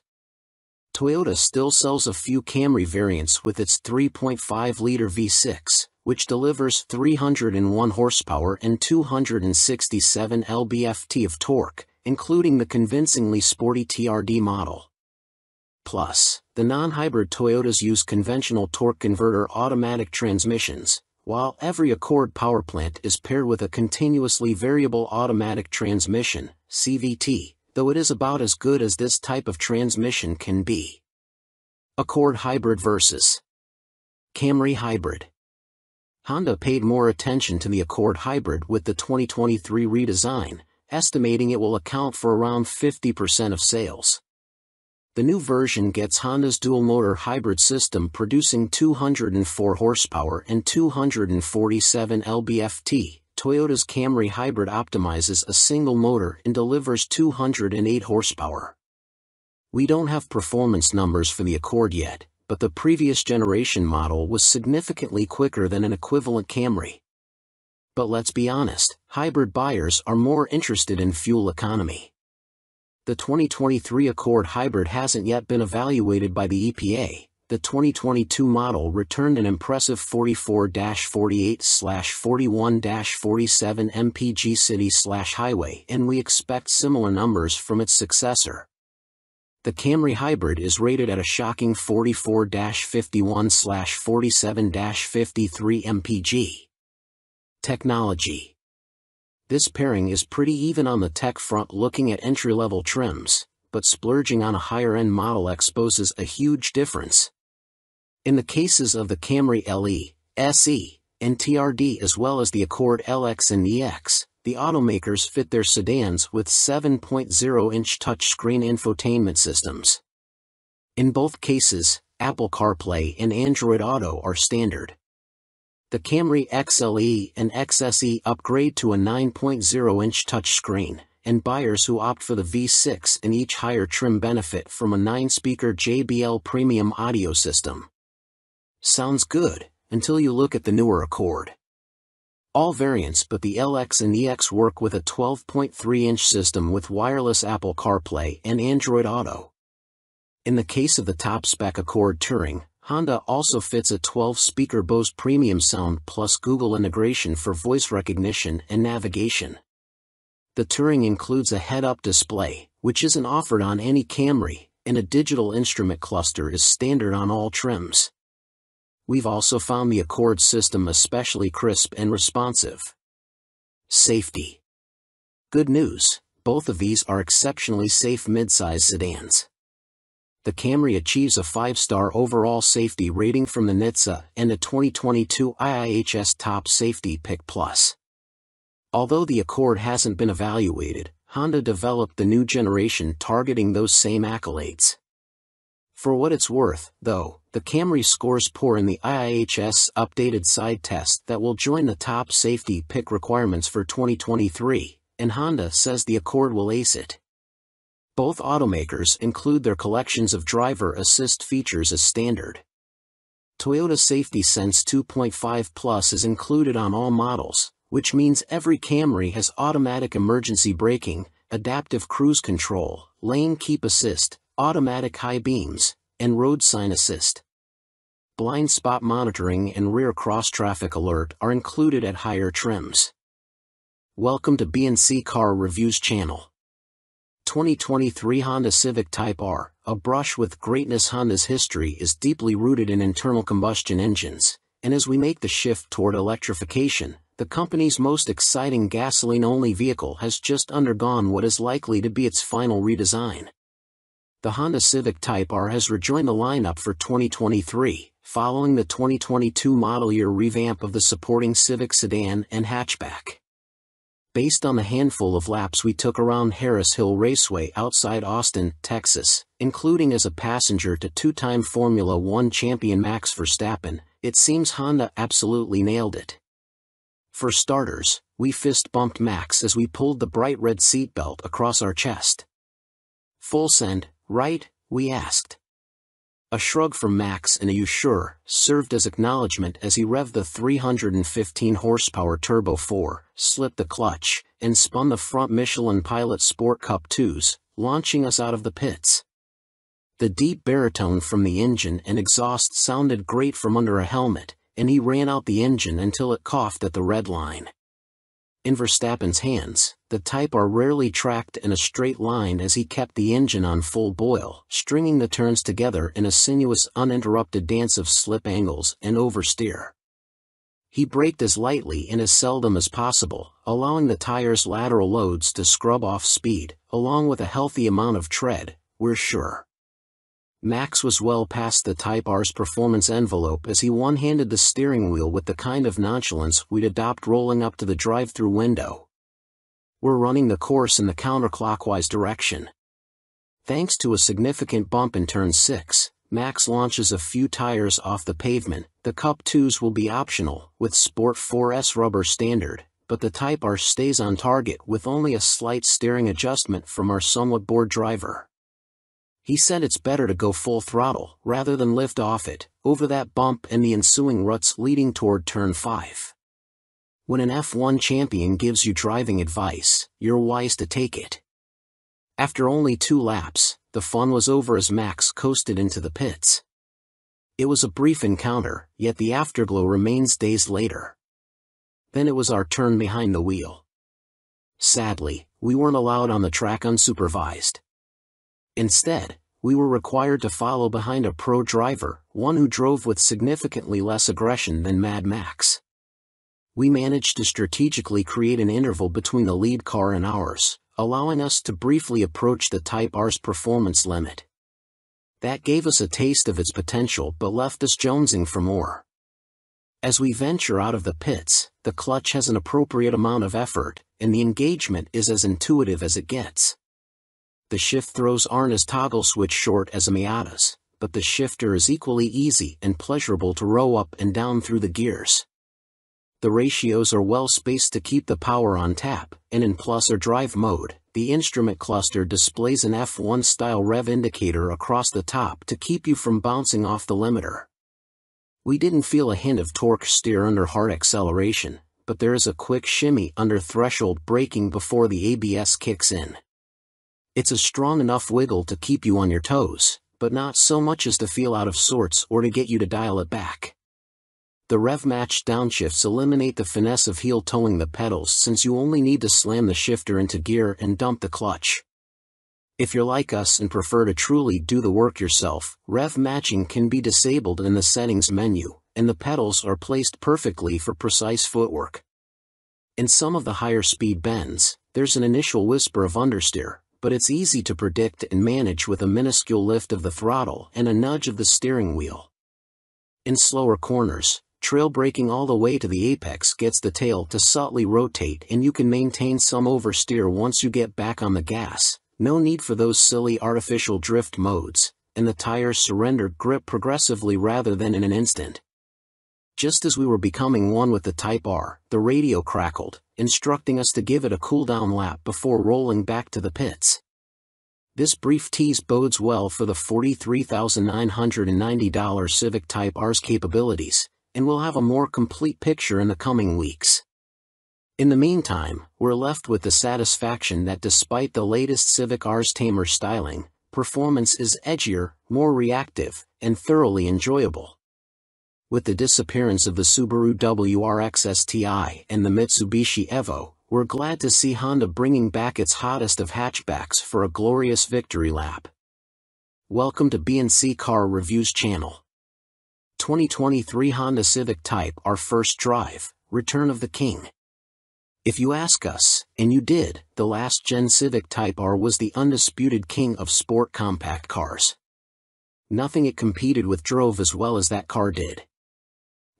Toyota still sells a few Camry variants with its 3.5-liter V6, which delivers 301 horsepower and 267 lb-ft of torque, including the convincingly sporty TRD model. Plus, the non-hybrid Toyotas use conventional torque converter automatic transmissions, while every Accord powerplant is paired with a continuously variable automatic transmission, CVT, though it is about as good as this type of transmission can be. Accord Hybrid versus Camry Hybrid. Honda paid more attention to the Accord Hybrid with the 2023 redesign, estimating it will account for around 50% of sales. The new version gets Honda's dual-motor hybrid system producing 204 horsepower and 247 lb-ft. Toyota's Camry Hybrid optimizes a single motor and delivers 208 horsepower. We don't have performance numbers for the Accord yet, but the previous generation model was significantly quicker than an equivalent Camry. But let's be honest, hybrid buyers are more interested in fuel economy. The 2023 Accord Hybrid hasn't yet been evaluated by the EPA. The 2022 model returned an impressive 44-48/41-47 mpg city/highway, and we expect similar numbers from its successor. The Camry Hybrid is rated at a shocking 44-51/47-53 mpg. Technology. This pairing is pretty even on the tech front, looking at entry-level trims, but splurging on a higher-end model exposes a huge difference. In the cases of the Camry LE, SE, and TRD as well as the Accord LX and EX, the automakers fit their sedans with 7.0-inch touchscreen infotainment systems. In both cases, Apple CarPlay and Android Auto are standard. The Camry XLE and XSE upgrade to a 9.0-inch touchscreen, and buyers who opt for the V6 and each higher trim benefit from a 9-speaker JBL premium audio system. Sounds good, until you look at the newer Accord. All variants but the LX and EX work with a 12.3-inch system with wireless Apple CarPlay and Android Auto. In the case of the top-spec Accord Touring, Honda also fits a 12-speaker Bose premium sound plus Google integration for voice recognition and navigation. The Touring includes a head-up display, which isn't offered on any Camry, and a digital instrument cluster is standard on all trims. We've also found the Accord system especially crisp and responsive. Safety. Good news, both of these are exceptionally safe midsize sedans. The Camry achieves a 5-star overall safety rating from the NHTSA and a 2022 IIHS Top Safety Pick Plus. Although the Accord hasn't been evaluated, Honda developed the new generation targeting those same accolades. For what it's worth, though, the Camry scores poor in the IIHS updated side test that will join the Top Safety Pick requirements for 2023, and Honda says the Accord will ace it. Both automakers include their collections of driver assist features as standard. Toyota Safety Sense 2.5 Plus is included on all models, which means every Camry has automatic emergency braking, adaptive cruise control, lane keep assist, automatic high beams, and road sign assist. Blind spot monitoring and rear cross-traffic alert are included at higher trims. Welcome to B&C Car Reviews channel. 2023 Honda Civic Type R, a brush with greatness. Honda's history is deeply rooted in internal combustion engines, and as we make the shift toward electrification, the company's most exciting gasoline-only vehicle has just undergone what is likely to be its final redesign. The Honda Civic Type R has rejoined the lineup for 2023, following the 2022 model year revamp of the supporting Civic sedan and hatchback. Based on the handful of laps we took around Harris Hill Raceway outside Austin, Texas, including as a passenger to two-time Formula One champion Max Verstappen, it seems Honda absolutely nailed it. For starters, we fist-bumped Max as we pulled the bright red seatbelt across our chest. "Full send, right?" we asked. A shrug from Max and a "you sure" served as acknowledgement as he revved the 315 horsepower Turbo 4, slipped the clutch, and spun the front Michelin Pilot Sport Cup 2s, launching us out of the pits. The deep baritone from the engine and exhaust sounded great from under a helmet, and he ran out the engine until it coughed at the red line. In Verstappen's hands, the Type R rarely tracked in a straight line as he kept the engine on full boil, stringing the turns together in a sinuous, uninterrupted dance of slip angles and oversteer. He braked as lightly and as seldom as possible, allowing the tire's lateral loads to scrub off speed, along with a healthy amount of tread, we're sure. Max was well past the Type R's performance envelope as he one-handed the steering wheel with the kind of nonchalance we'd adopt rolling up to the drive-thru window. We're running the course in the counterclockwise direction. Thanks to a significant bump in turn 6, Max launches a few tires off the pavement. The Cup 2s will be optional, with Sport 4S rubber standard, but the Type R stays on target with only a slight steering adjustment from our somewhat bored driver. He said it's better to go full throttle, rather than lift off it, over that bump and the ensuing ruts leading toward turn 5. When an F1 champion gives you driving advice, you're wise to take it. After only 2 laps, the fun was over as Max coasted into the pits. It was a brief encounter, yet the afterglow remains days later. Then it was our turn behind the wheel. Sadly, we weren't allowed on the track unsupervised. Instead, we were required to follow behind a pro driver, one who drove with significantly less aggression than Mad Max. We managed to strategically create an interval between the lead car and ours, allowing us to briefly approach the Type R's performance limit. That gave us a taste of its potential but left us jonesing for more. As we venture out of the pits, the clutch has an appropriate amount of effort, and the engagement is as intuitive as it gets. The shift throws aren't as toggle switch short as a Miata's, but the shifter is equally easy and pleasurable to row up and down through the gears. The ratios are well spaced to keep the power on tap, and in plus or drive mode, the instrument cluster displays an F1-style rev indicator across the top to keep you from bouncing off the limiter. We didn't feel a hint of torque steer under hard acceleration, but there is a quick shimmy under threshold braking before the ABS kicks in. It's a strong enough wiggle to keep you on your toes, but not so much as to feel out of sorts or to get you to dial it back. The rev-matched downshifts eliminate the finesse of heel-toeing the pedals since you only need to slam the shifter into gear and dump the clutch. If you're like us and prefer to truly do the work yourself, rev matching can be disabled in the settings menu, and the pedals are placed perfectly for precise footwork. In some of the higher speed bends, there's an initial whisper of understeer, but it's easy to predict and manage with a minuscule lift of the throttle and a nudge of the steering wheel. In slower corners, trail braking all the way to the apex gets the tail to subtly rotate and you can maintain some oversteer once you get back on the gas. No need for those silly artificial drift modes, and the tires surrender grip progressively rather than in an instant. Just as we were becoming one with the Type R, the radio crackled, instructing us to give it a cool-down lap before rolling back to the pits. This brief tease bodes well for the $43,990 Civic Type R's capabilities, and we'll have a more complete picture in the coming weeks. In the meantime, we're left with the satisfaction that despite the latest Civic R's tamer styling, performance is edgier, more reactive, and thoroughly enjoyable. With the disappearance of the Subaru WRX STI and the Mitsubishi Evo, we're glad to see Honda bringing back its hottest of hatchbacks for a glorious victory lap. Welcome to B&C Car Reviews channel. 2023 Honda Civic Type R First Drive, Return of the King. If you ask us, and you did, the last-gen Civic Type R was the undisputed king of sport compact cars. Nothing it competed with drove as well as that car did.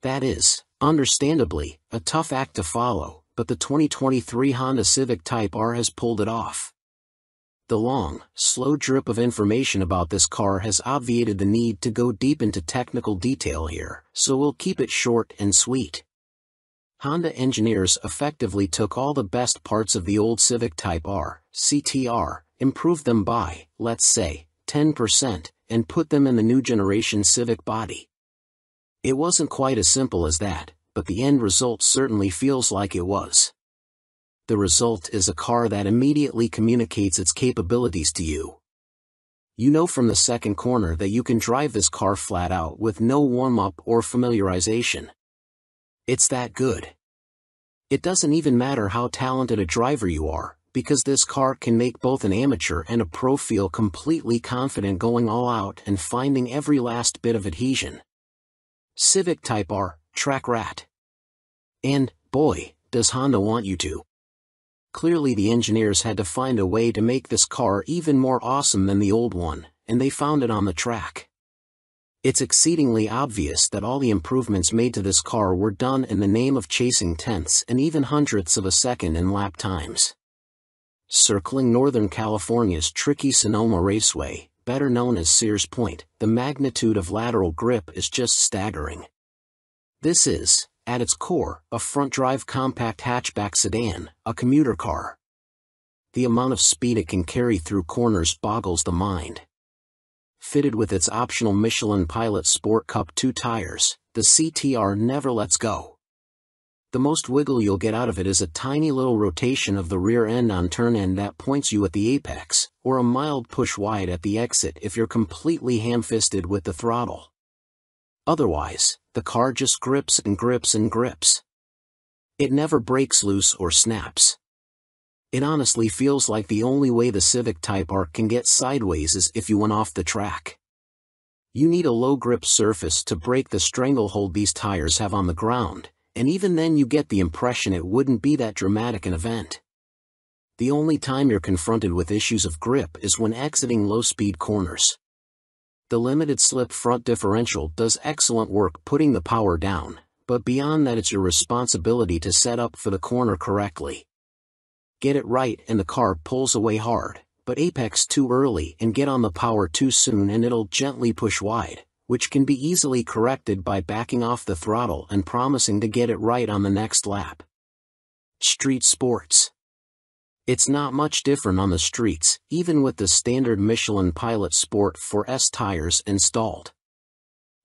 That is, understandably, a tough act to follow, but the 2023 Honda Civic Type R has pulled it off. The long, slow drip of information about this car has obviated the need to go deep into technical detail here, so we'll keep it short and sweet. Honda engineers effectively took all the best parts of the old Civic Type R, CTR, improved them by, let's say, 10%, and put them in the new generation Civic body. It wasn't quite as simple as that, but the end result certainly feels like it was. The result is a car that immediately communicates its capabilities to you. You know from the second corner that you can drive this car flat out with no warm-up or familiarization. It's that good. It doesn't even matter how talented a driver you are, because this car can make both an amateur and a pro feel completely confident going all out and finding every last bit of adhesion. Civic Type R, Track Rat. And, boy, does Honda want you to. Clearly the engineers had to find a way to make this car even more awesome than the old one, and they found it on the track. It's exceedingly obvious that all the improvements made to this car were done in the name of chasing tenths and even hundredths of a second in lap times. Circling Northern California's tricky Sonoma Raceway, better known as Sears Point, the magnitude of lateral grip is just staggering. This is, at its core, a front-drive compact hatchback sedan, a commuter car. The amount of speed it can carry through corners boggles the mind. Fitted with its optional Michelin Pilot Sport Cup 2 tires, the CTR never lets go. The most wiggle you'll get out of it is a tiny little rotation of the rear end on turn end that points you at the apex, or a mild push wide at the exit if you're completely ham-fisted with the throttle. Otherwise, the car just grips and grips and grips. It never breaks loose or snaps. It honestly feels like the only way the Civic Type R can get sideways is if you went off the track. You need a low grip surface to break the stranglehold these tires have on the ground, and even then you get the impression it wouldn't be that dramatic an event. The only time you're confronted with issues of grip is when exiting low-speed corners. The limited slip front differential does excellent work putting the power down, but beyond that it's your responsibility to set up for the corner correctly. Get it right and the car pulls away hard, but apex too early and get on the power too soon and it'll gently push wide, which can be easily corrected by backing off the throttle and promising to get it right on the next lap. Street sports. It's not much different on the streets, even with the standard Michelin Pilot Sport 4S tires installed.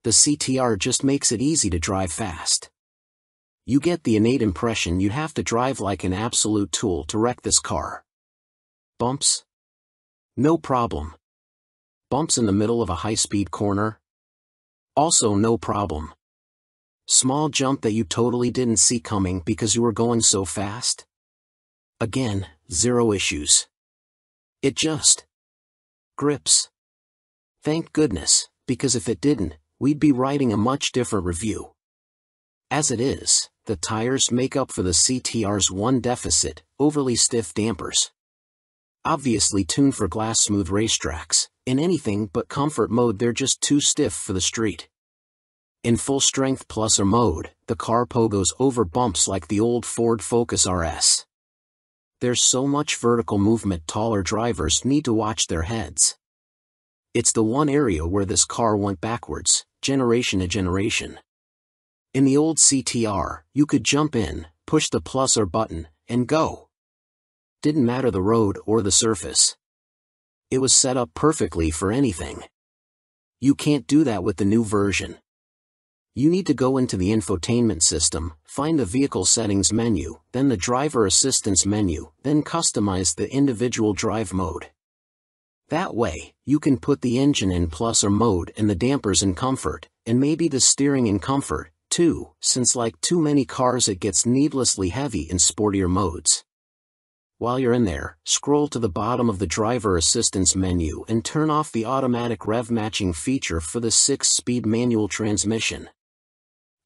The CTR just makes it easy to drive fast. You get the innate impression you'd have to drive like an absolute tool to wreck this car. Bumps? No problem. Bumps in the middle of a high-speed corner? Also no problem. Small jump that you totally didn't see coming because you were going so fast? Again, zero issues. It just grips. Thank goodness, because if it didn't, we'd be writing a much different review. As it is, the tires make up for the CTR's one deficit, overly stiff dampers. Obviously tuned for glass-smooth racetracks, in anything but comfort mode they're just too stiff for the street. In full-strength plus or mode, the car pogos over bumps like the old Ford Focus RS. There's so much vertical movement taller drivers need to watch their heads. It's the one area where this car went backwards, generation to generation. In the old CTR, you could jump in, push the plus or button, and go. Didn't matter the road or the surface. It was set up perfectly for anything. You can't do that with the new version. You need to go into the infotainment system, find the vehicle settings menu, then the driver assistance menu, then customize the individual drive mode. That way, you can put the engine in plus or mode and the dampers in comfort, and maybe the steering in comfort, too, since like too many cars it gets needlessly heavy in sportier modes. While you're in there, scroll to the bottom of the driver assistance menu and turn off the automatic rev matching feature for the 6-speed manual transmission.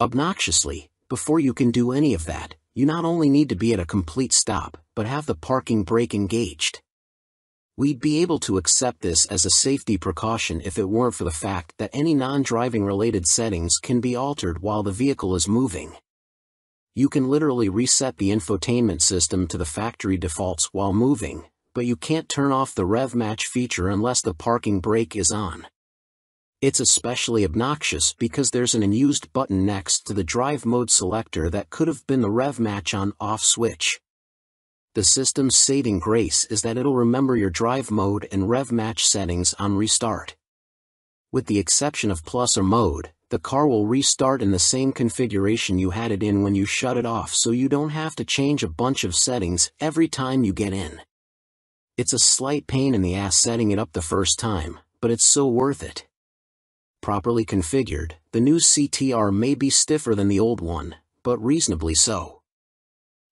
Obnoxiously, before you can do any of that, you not only need to be at a complete stop, but have the parking brake engaged. We'd be able to accept this as a safety precaution if it weren't for the fact that any non-driving related settings can be altered while the vehicle is moving. You can literally reset the infotainment system to the factory defaults while moving, but you can't turn off the rev match feature unless the parking brake is on. It's especially obnoxious because there's an unused button next to the drive mode selector that could have been the rev match on/off switch. The system's saving grace is that it'll remember your drive mode and rev match settings on restart. With the exception of plus or mode, the car will restart in the same configuration you had it in when you shut it off, so you don't have to change a bunch of settings every time you get in. It's a slight pain in the ass setting it up the first time, but it's so worth it. Properly configured, the new CTR may be stiffer than the old one, but reasonably so.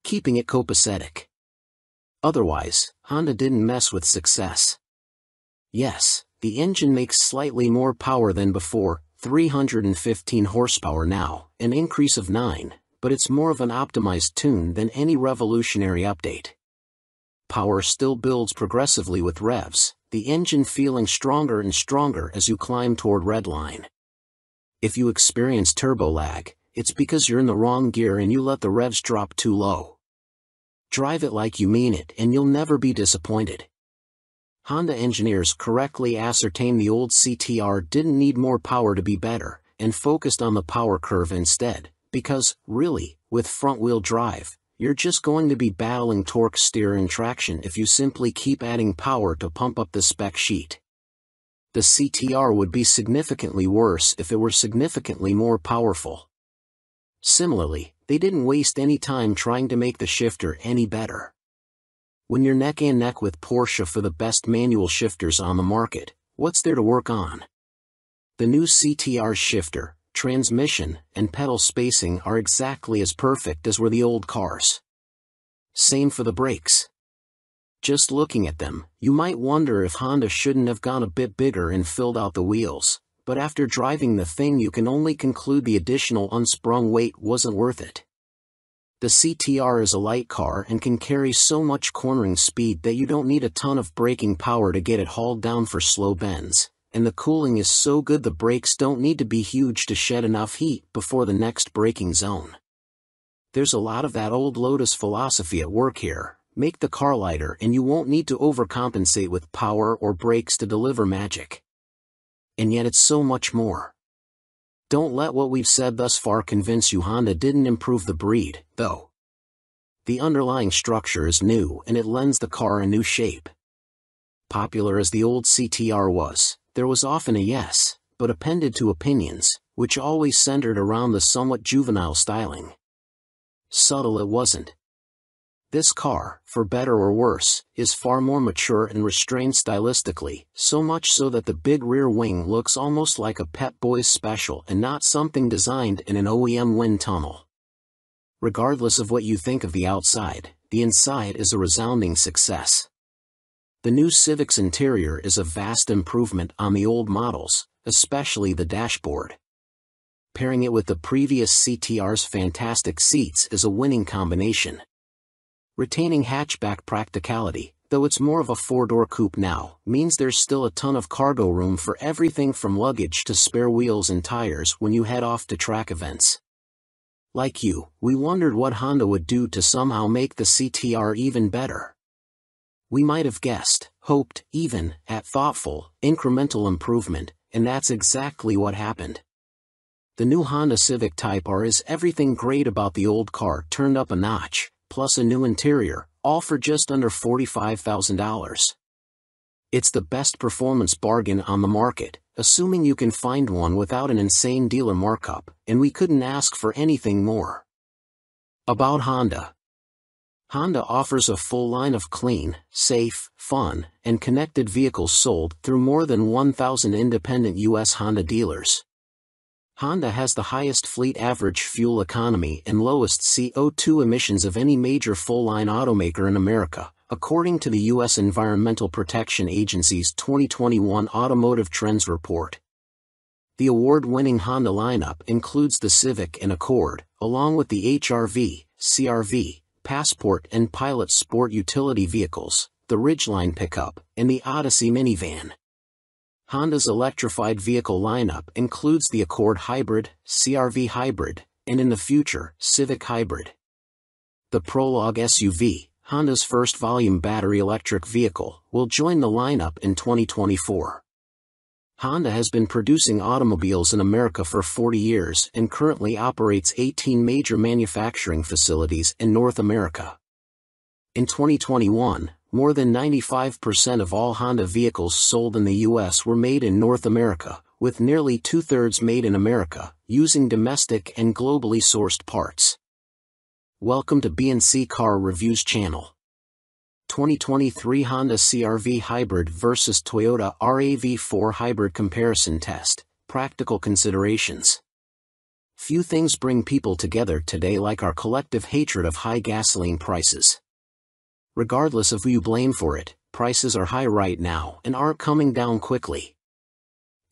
Keeping it copacetic. Otherwise, Honda didn't mess with success. Yes, the engine makes slightly more power than before, 315 horsepower now, an increase of 9, but it's more of an optimized tune than any revolutionary update. Power still builds progressively with revs, the engine feeling stronger and stronger as you climb toward redline. If you experience turbo lag, it's because you're in the wrong gear and you let the revs drop too low. Drive it like you mean it and you'll never be disappointed. Honda engineers correctly ascertained the old CTR didn't need more power to be better, and focused on the power curve instead, because, really, with front-wheel drive, you're just going to be battling torque, steer and traction if you simply keep adding power to pump up the spec sheet. The CTR would be significantly worse if it were significantly more powerful. Similarly, they didn't waste any time trying to make the shifter any better. When you're neck and neck with Porsche for the best manual shifters on the market, what's there to work on? The new CTR's shifter, transmission, and pedal spacing are exactly as perfect as were the old cars. Same for the brakes. Just looking at them, you might wonder if Honda shouldn't have gone a bit bigger and filled out the wheels, but after driving the thing you can only conclude the additional unsprung weight wasn't worth it. The CTR is a light car and can carry so much cornering speed that you don't need a ton of braking power to get it hauled down for slow bends, and the cooling is so good the brakes don't need to be huge to shed enough heat before the next braking zone. There's a lot of that old Lotus philosophy at work here. Make the car lighter and you won't need to overcompensate with power or brakes to deliver magic. And yet it's so much more. Don't let what we've said thus far convince you Honda didn't improve the breed, though. The underlying structure is new and it lends the car a new shape. Popular as the old CTR was, there was often a yes, but appended to opinions, which always centered around the somewhat juvenile styling. Subtle it wasn't. This car, for better or worse, is far more mature and restrained stylistically, so much so that the big rear wing looks almost like a Pep Boys special and not something designed in an OEM wind tunnel. Regardless of what you think of the outside, the inside is a resounding success. The new Civic's interior is a vast improvement on the old models, especially the dashboard. Pairing it with the previous CTR's fantastic seats is a winning combination. Retaining hatchback practicality, though it's more of a four-door coupe now, means there's still a ton of cargo room for everything from luggage to spare wheels and tires when you head off to track events. Like you, we wondered what Honda would do to somehow make the CTR even better. We might have guessed, hoped, even, at thoughtful, incremental improvement, and that's exactly what happened. The new Honda Civic Type R is everything great about the old car turned up a notch, plus a new interior, all for just under $45,000. It's the best performance bargain on the market, assuming you can find one without an insane dealer markup, and we couldn't ask for anything more. About Honda. Honda offers a full line of clean, safe, fun, and connected vehicles sold through more than 1,000 independent U.S. Honda dealers. Honda has the highest fleet average fuel economy and lowest CO2 emissions of any major full-line automaker in America, according to the U.S. Environmental Protection Agency's 2021 Automotive Trends Report. The award-winning Honda lineup includes the Civic and Accord, along with the HR-V, CR-V, Passport and Pilot sport utility vehicles, the Ridgeline pickup, and the Odyssey minivan. Honda's electrified vehicle lineup includes the Accord Hybrid, CR-V Hybrid, and in the future, Civic Hybrid. The Prologue SUV, Honda's first volume battery electric vehicle, will join the lineup in 2024. Honda has been producing automobiles in America for 40 years and currently operates 18 major manufacturing facilities in North America. In 2021, more than 95% of all Honda vehicles sold in the U.S. were made in North America, with nearly two-thirds made in America, using domestic and globally sourced parts. Welcome to B&C Car Reviews channel. 2023 Honda CR-V Hybrid vs Toyota RAV4 Hybrid Comparison Test, Practical Considerations. Few things bring people together today like our collective hatred of high gasoline prices. Regardless of who you blame for it, prices are high right now and aren't coming down quickly.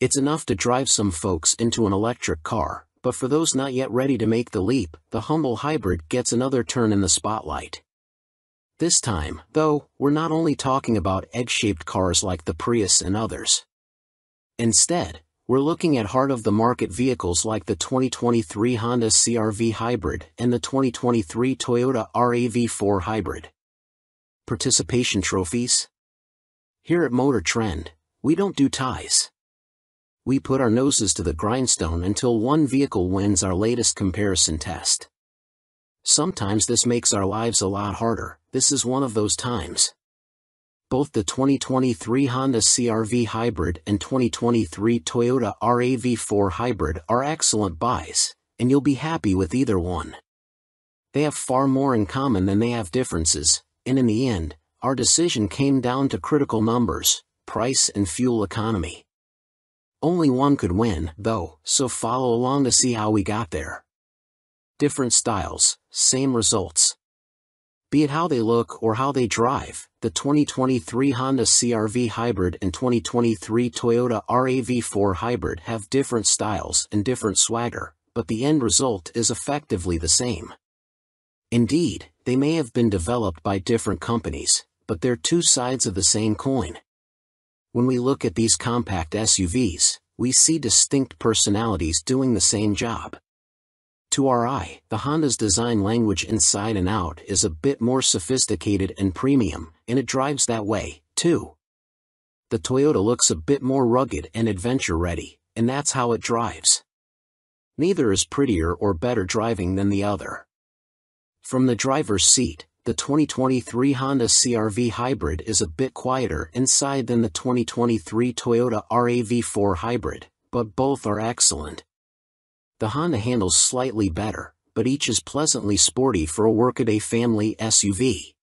It's enough to drive some folks into an electric car, but for those not yet ready to make the leap, the humble hybrid gets another turn in the spotlight. This time, though, we're not only talking about egg-shaped cars like the Prius and others. Instead, we're looking at heart-of-the-market vehicles like the 2023 Honda CR-V Hybrid and the 2023 Toyota RAV4 Hybrid. Participation trophies? Here at Motor Trend, we don't do ties. We put our noses to the grindstone until one vehicle wins our latest comparison test. Sometimes this makes our lives a lot harder. This is one of those times. Both the 2023 Honda CR-V Hybrid and 2023 Toyota RAV4 Hybrid are excellent buys, and you'll be happy with either one. They have far more in common than they have differences, and in the end, our decision came down to critical numbers, price and fuel economy. Only one could win, though, so follow along to see how we got there. Different styles, same results. Be it how they look or how they drive, the 2023 Honda CR-V Hybrid and 2023 Toyota RAV4 Hybrid have different styles and different swagger, but the end result is effectively the same. Indeed, they may have been developed by different companies, but they're two sides of the same coin. When we look at these compact SUVs, we see distinct personalities doing the same job. To our eye, the Honda's design language inside and out is a bit more sophisticated and premium, and it drives that way, too. The Toyota looks a bit more rugged and adventure-ready, and that's how it drives. Neither is prettier or better driving than the other. From the driver's seat, the 2023 Honda CR-V Hybrid is a bit quieter inside than the 2023 Toyota RAV4 Hybrid, but both are excellent. The Honda handles slightly better, but each is pleasantly sporty for a workaday family SUV.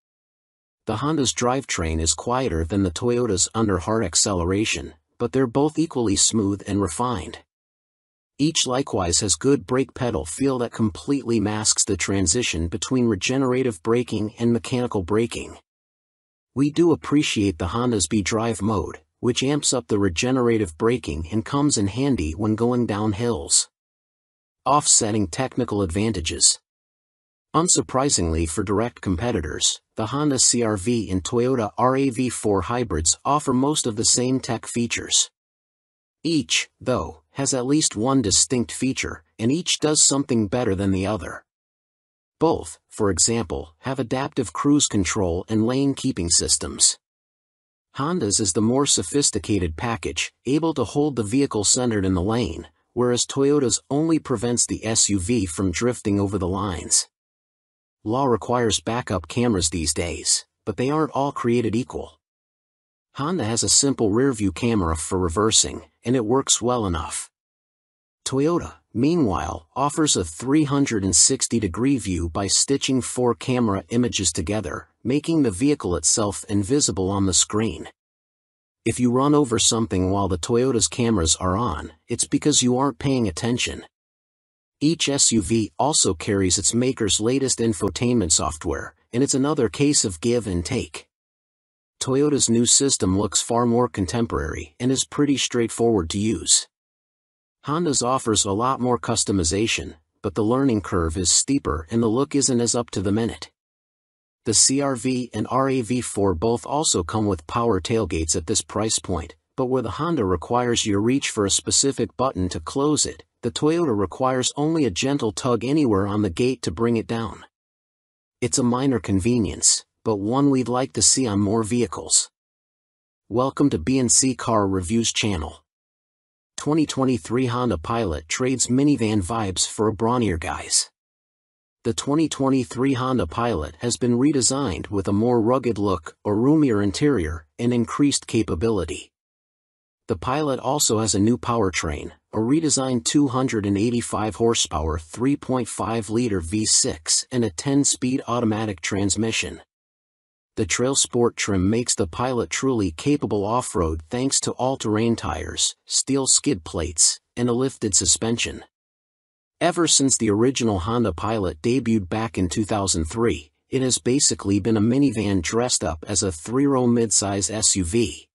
The Honda's drivetrain is quieter than the Toyota's under hard acceleration, but they're both equally smooth and refined. Each likewise has good brake pedal feel that completely masks the transition between regenerative braking and mechanical braking. We do appreciate the Honda's B-Drive mode, which amps up the regenerative braking and comes in handy when going down hills. Offsetting technical advantages. Unsurprisingly for direct competitors, the Honda CR-V and Toyota RAV4 hybrids offer most of the same tech features. Each, though, has at least one distinct feature, and each does something better than the other. Both, for example, have adaptive cruise control and lane keeping systems. Honda's is the more sophisticated package, able to hold the vehicle centered in the lane, whereas Toyota's only prevents the SUV from drifting over the lines. Law requires backup cameras these days, but they aren't all created equal. Honda has a simple rear-view camera for reversing, and it works well enough. Toyota, meanwhile, offers a 360-degree view by stitching 4 camera images together, making the vehicle itself invisible on the screen. If you run over something while the Toyota's cameras are on, it's because you aren't paying attention. Each SUV also carries its maker's latest infotainment software, and it's another case of give and take. Toyota's new system looks far more contemporary and is pretty straightforward to use. Honda's offers a lot more customization, but the learning curve is steeper and the look isn't as up to the minute. The CR-V and RAV4 both also come with power tailgates at this price point, but where the Honda requires you to reach for a specific button to close it, the Toyota requires only a gentle tug anywhere on the gate to bring it down. It's a minor convenience, but one we'd like to see on more vehicles. Welcome to B&C Car Reviews channel. 2023 Honda Pilot trades minivan vibes for a brawnier guise. The 2023 Honda Pilot has been redesigned with a more rugged look, a roomier interior, and increased capability. The Pilot also has a new powertrain, a redesigned 285 horsepower 3.5-liter V6 and a 10-speed automatic transmission. The Trail Sport trim makes the Pilot truly capable off-road thanks to all-terrain tires, steel skid plates, and a lifted suspension. Ever since the original Honda Pilot debuted back in 2003, it has basically been a minivan dressed up as a 3-row midsize SUV.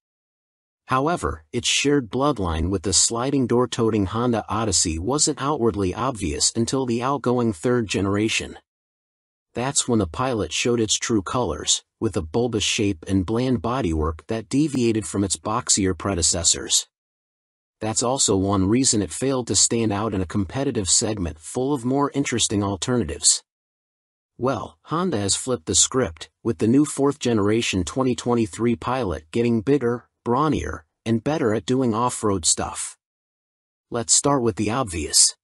However, its shared bloodline with the sliding door-toting Honda Odyssey wasn't outwardly obvious until the outgoing third generation. That's when the Pilot showed its true colors, with a bulbous shape and bland bodywork that deviated from its boxier predecessors. That's also one reason it failed to stand out in a competitive segment full of more interesting alternatives. Well, Honda has flipped the script, with the new 4th generation 2023 Pilot getting bigger, brawnier, and better at doing off-road stuff. Let's start with the obvious.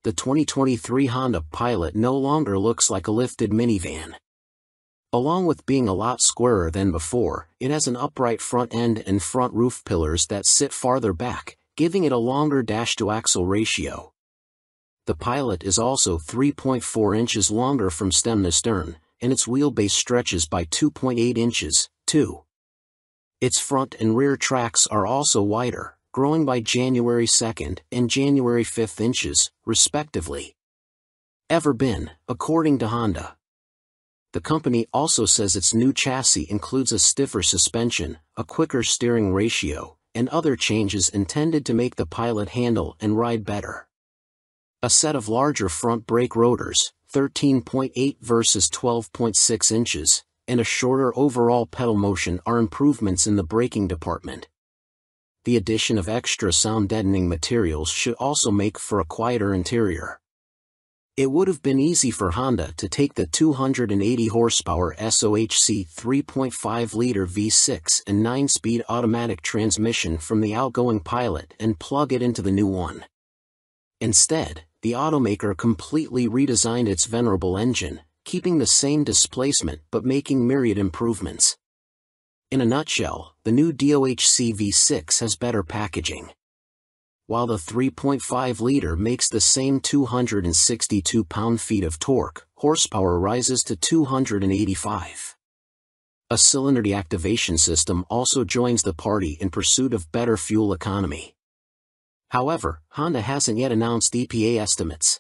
The 2023 Honda Pilot no longer looks like a lifted minivan. Along with being a lot squarer than before, it has an upright front end and front roof pillars that sit farther back, giving it a longer dash-to-axle ratio. The Pilot is also 3.4 inches longer from stem to stern, and its wheelbase stretches by 2.8 inches, too. Its front and rear tracks are also wider, growing by January 2nd and January 5th inches, respectively. Ever been, according to Honda. The company also says its new chassis includes a stiffer suspension, a quicker steering ratio, and other changes intended to make the Pilot handle and ride better. A set of larger front brake rotors, 13.8 versus 12.6 inches, and a shorter overall pedal motion are improvements in the braking department. The addition of extra sound-deadening materials should also make for a quieter interior. It would have been easy for Honda to take the 280 horsepower SOHC 3.5-liter V6 and 9-speed automatic transmission from the outgoing Pilot and plug it into the new one. Instead, the automaker completely redesigned its venerable engine, keeping the same displacement but making myriad improvements. In a nutshell, the new DOHC V6 has better packaging. While the 3.5-liter makes the same 262 pound-feet of torque, horsepower rises to 285. A cylinder deactivation system also joins the party in pursuit of better fuel economy. However, Honda hasn't yet announced EPA estimates.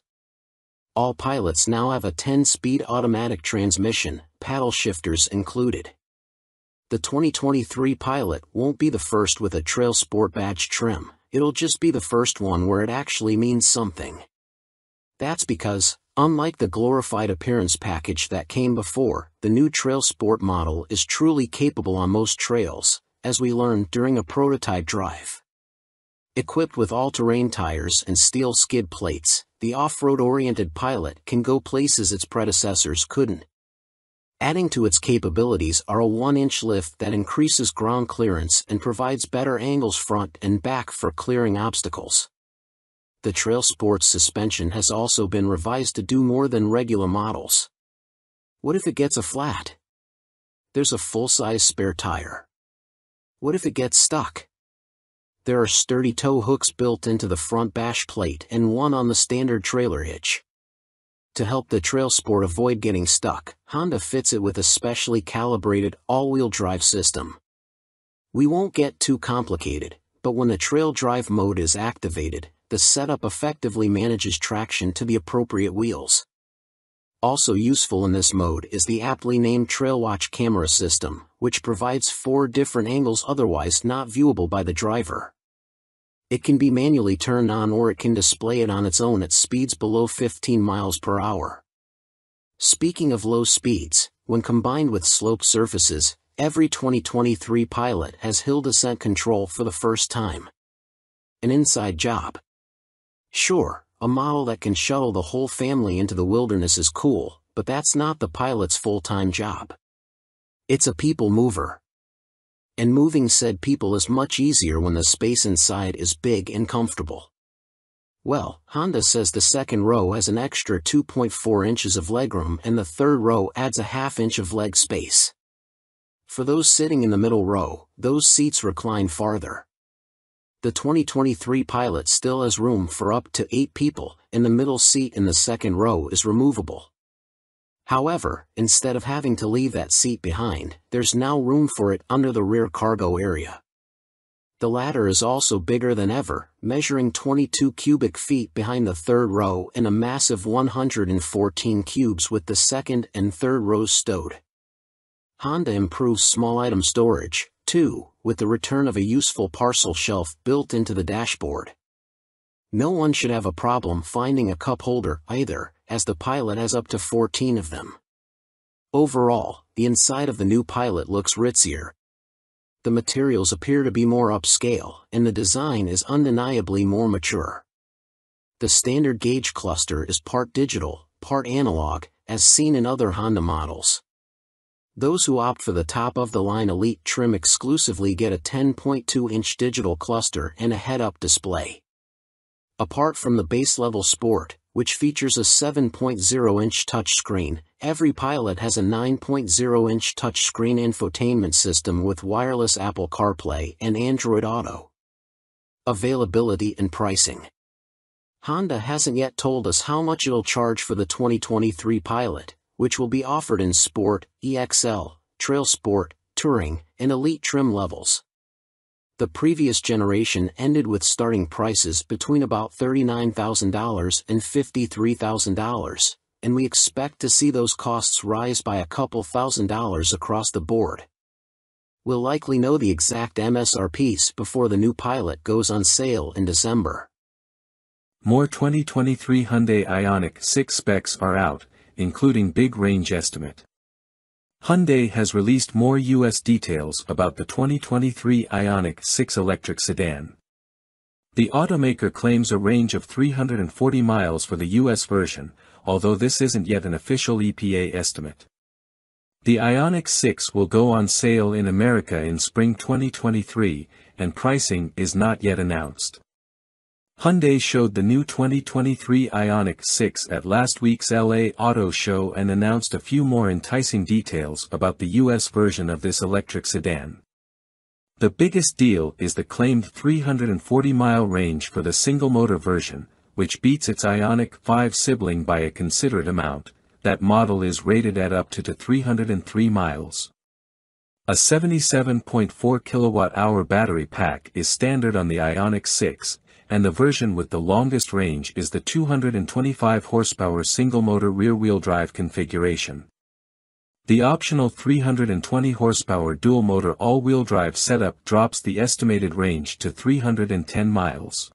All Pilots now have a 10-speed automatic transmission, paddle shifters included. The 2023 Pilot won't be the first with a Trail Sport badge trim, it'll just be the first one where it actually means something. That's because, unlike the glorified appearance package that came before, the new Trail Sport model is truly capable on most trails, as we learned during a prototype drive. Equipped with all-terrain tires and steel skid plates, the off-road-oriented Pilot can go places its predecessors couldn't. Adding to its capabilities are a 1-inch lift that increases ground clearance and provides better angles front and back for clearing obstacles. The Trail Sport's suspension has also been revised to do more than regular models. What if it gets a flat? There's a full-size spare tire. What if it gets stuck? There are sturdy tow hooks built into the front bash plate and one on the standard trailer hitch. To help the Trail Sport avoid getting stuck, Honda fits it with a specially calibrated all-wheel drive system. We won't get too complicated, but when the trail drive mode is activated, the setup effectively manages traction to the appropriate wheels. Also useful in this mode is the aptly named TrailWatch camera system, which provides 4 different angles otherwise not viewable by the driver. It can be manually turned on or it can display it on its own at speeds below 15 miles per hour. Speaking of low speeds, when combined with sloped surfaces, every 2023 Pilot has hill descent control for the first time. An inside job. Sure, a model that can shuttle the whole family into the wilderness is cool, but that's not the Pilot's full-time job. It's a people mover. And moving said people is much easier when the space inside is big and comfortable. Well, Honda says the second row has an extra 2.4 inches of legroom and the third row adds a half inch of leg space. For those sitting in the middle row, those seats recline farther. The 2023 Pilot still has room for up to 8 people, and the middle seat in the second row is removable. However, instead of having to leave that seat behind, there's now room for it under the rear cargo area. The latter is also bigger than ever, measuring 22 cubic feet behind the third row and a massive 114 cubes with the second and third rows stowed. Honda improves small item storage, too, with the return of a useful parcel shelf built into the dashboard. No one should have a problem finding a cup holder, either, as the Pilot has up to 14 of them. Overall, the inside of the new Pilot looks ritzier. The materials appear to be more upscale, and the design is undeniably more mature. The standard gauge cluster is part digital, part analog, as seen in other Honda models. Those who opt for the top-of-the-line Elite trim exclusively get a 10.2-inch digital cluster and a head-up display. Apart from the base-level Sport, which features a 7.0-inch touchscreen, every Pilot has a 9.0-inch touchscreen infotainment system with wireless Apple CarPlay and Android Auto. Availability and pricing. Honda hasn't yet told us how much it'll charge for the 2023 Pilot, which will be offered in Sport, EXL, Trail Sport, Touring, and Elite trim levels. The previous generation ended with starting prices between about $39,000 and $53,000, and we expect to see those costs rise by a couple $1,000s across the board. We'll likely know the exact MSRPs before the new Pilot goes on sale in December. More 2023 Hyundai Ioniq 6 specs are out, including big range estimate. Hyundai has released more U.S. details about the 2023 Ioniq 6 electric sedan. The automaker claims a range of 340 miles for the U.S. version, although this isn't yet an official EPA estimate. The Ioniq 6 will go on sale in America in spring 2023, and pricing is not yet announced. Hyundai showed the new 2023 Ioniq 6 at last week's LA Auto Show and announced a few more enticing details about the US version of this electric sedan. The biggest deal is the claimed 340-mile range for the single-motor version, which beats its Ioniq 5 sibling by a considerate amount. That model is rated at up to 303 miles. A 77.4 kilowatt-hour battery pack is standard on the Ioniq 6, and the version with the longest range is the 225 horsepower single-motor rear-wheel drive configuration. The optional 320 horsepower dual-motor all-wheel drive setup drops the estimated range to 310 miles.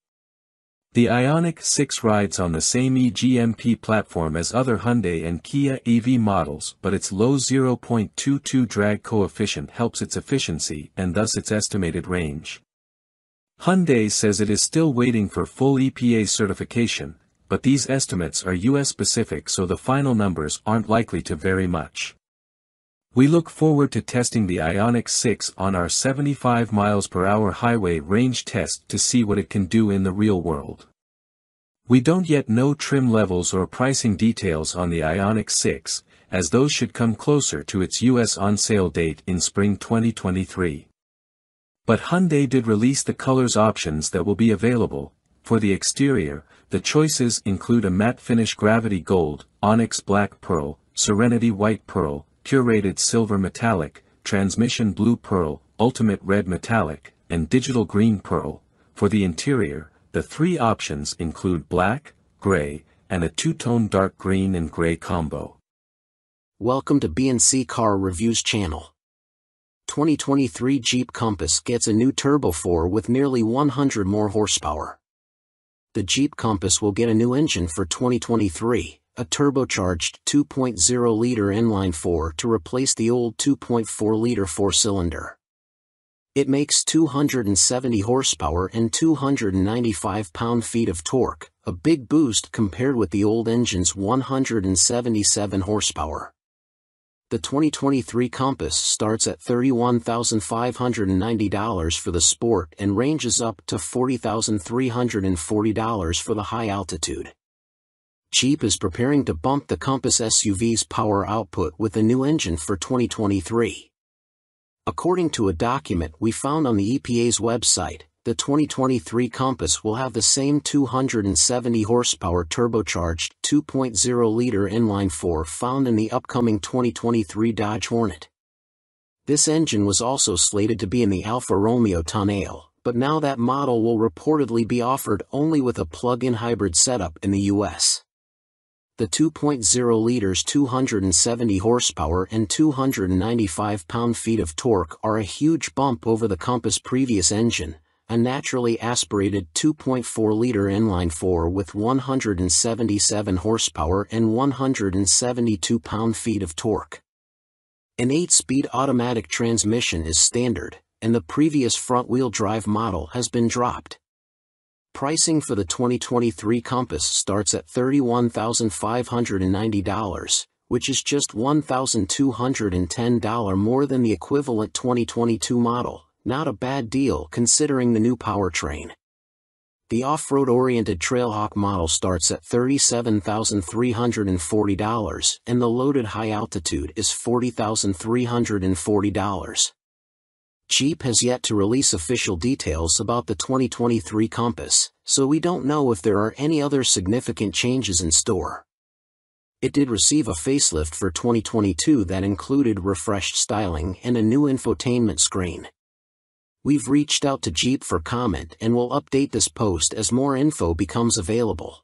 The Ioniq 6 rides on the same eGMP platform as other Hyundai and Kia EV models, but its low 0.22 drag coefficient helps its efficiency and thus its estimated range. Hyundai says it is still waiting for full EPA certification, but these estimates are US-specific, so the final numbers aren't likely to vary much. We look forward to testing the Ioniq 6 on our 75 miles per hour highway range test to see what it can do in the real world. We don't yet know trim levels or pricing details on the Ioniq 6, as those should come closer to its US on-sale date in spring 2023. But Hyundai did release the colors options that will be available. For the exterior, the choices include a matte finish gravity gold, onyx black pearl, serenity white pearl, curated silver metallic, transmission blue pearl, ultimate red metallic, and digital green pearl. For the interior, the three options include black, gray, and a two-tone dark green and gray combo. Welcome to B&C Car Reviews channel. 2023 Jeep Compass gets a new Turbo 4 with nearly 100 more horsepower. The Jeep Compass will get a new engine for 2023, a turbocharged 2.0-liter inline-4 to replace the old 2.4-liter four-cylinder. It makes 270 horsepower and 295 pound-feet of torque, a big boost compared with the old engine's 177 horsepower. The 2023 Compass starts at $31,590 for the Sport and ranges up to $40,340 for the high altitude. Jeep is preparing to bump the Compass SUV's power output with a new engine for 2023. According to a document we found on the EPA's website, the 2023 Compass will have the same 270 horsepower turbocharged 2.0-liter inline-4 found in the upcoming 2023 Dodge Hornet. This engine was also slated to be in the Alfa Romeo Tonale, but now that model will reportedly be offered only with a plug-in hybrid setup in the US. The 2.0 liters 270 horsepower and 295 pound-feet of torque are a huge bump over the Compass' previous engine, a naturally aspirated 2.4-liter inline-4 with 177 horsepower and 172 pound-feet of torque. An 8-speed automatic transmission is standard, and the previous front-wheel drive model has been dropped. Pricing for the 2023 Compass starts at $31,590, which is just $1,210 more than the equivalent 2022 model. Not a bad deal considering the new powertrain. The off-road oriented Trailhawk model starts at $37,340 and the loaded high altitude is $40,340. Jeep has yet to release official details about the 2023 Compass, so we don't know if there are any other significant changes in store. It did receive a facelift for 2022 that included refreshed styling and a new infotainment screen. We've reached out to Jeep for comment and will update this post as more info becomes available.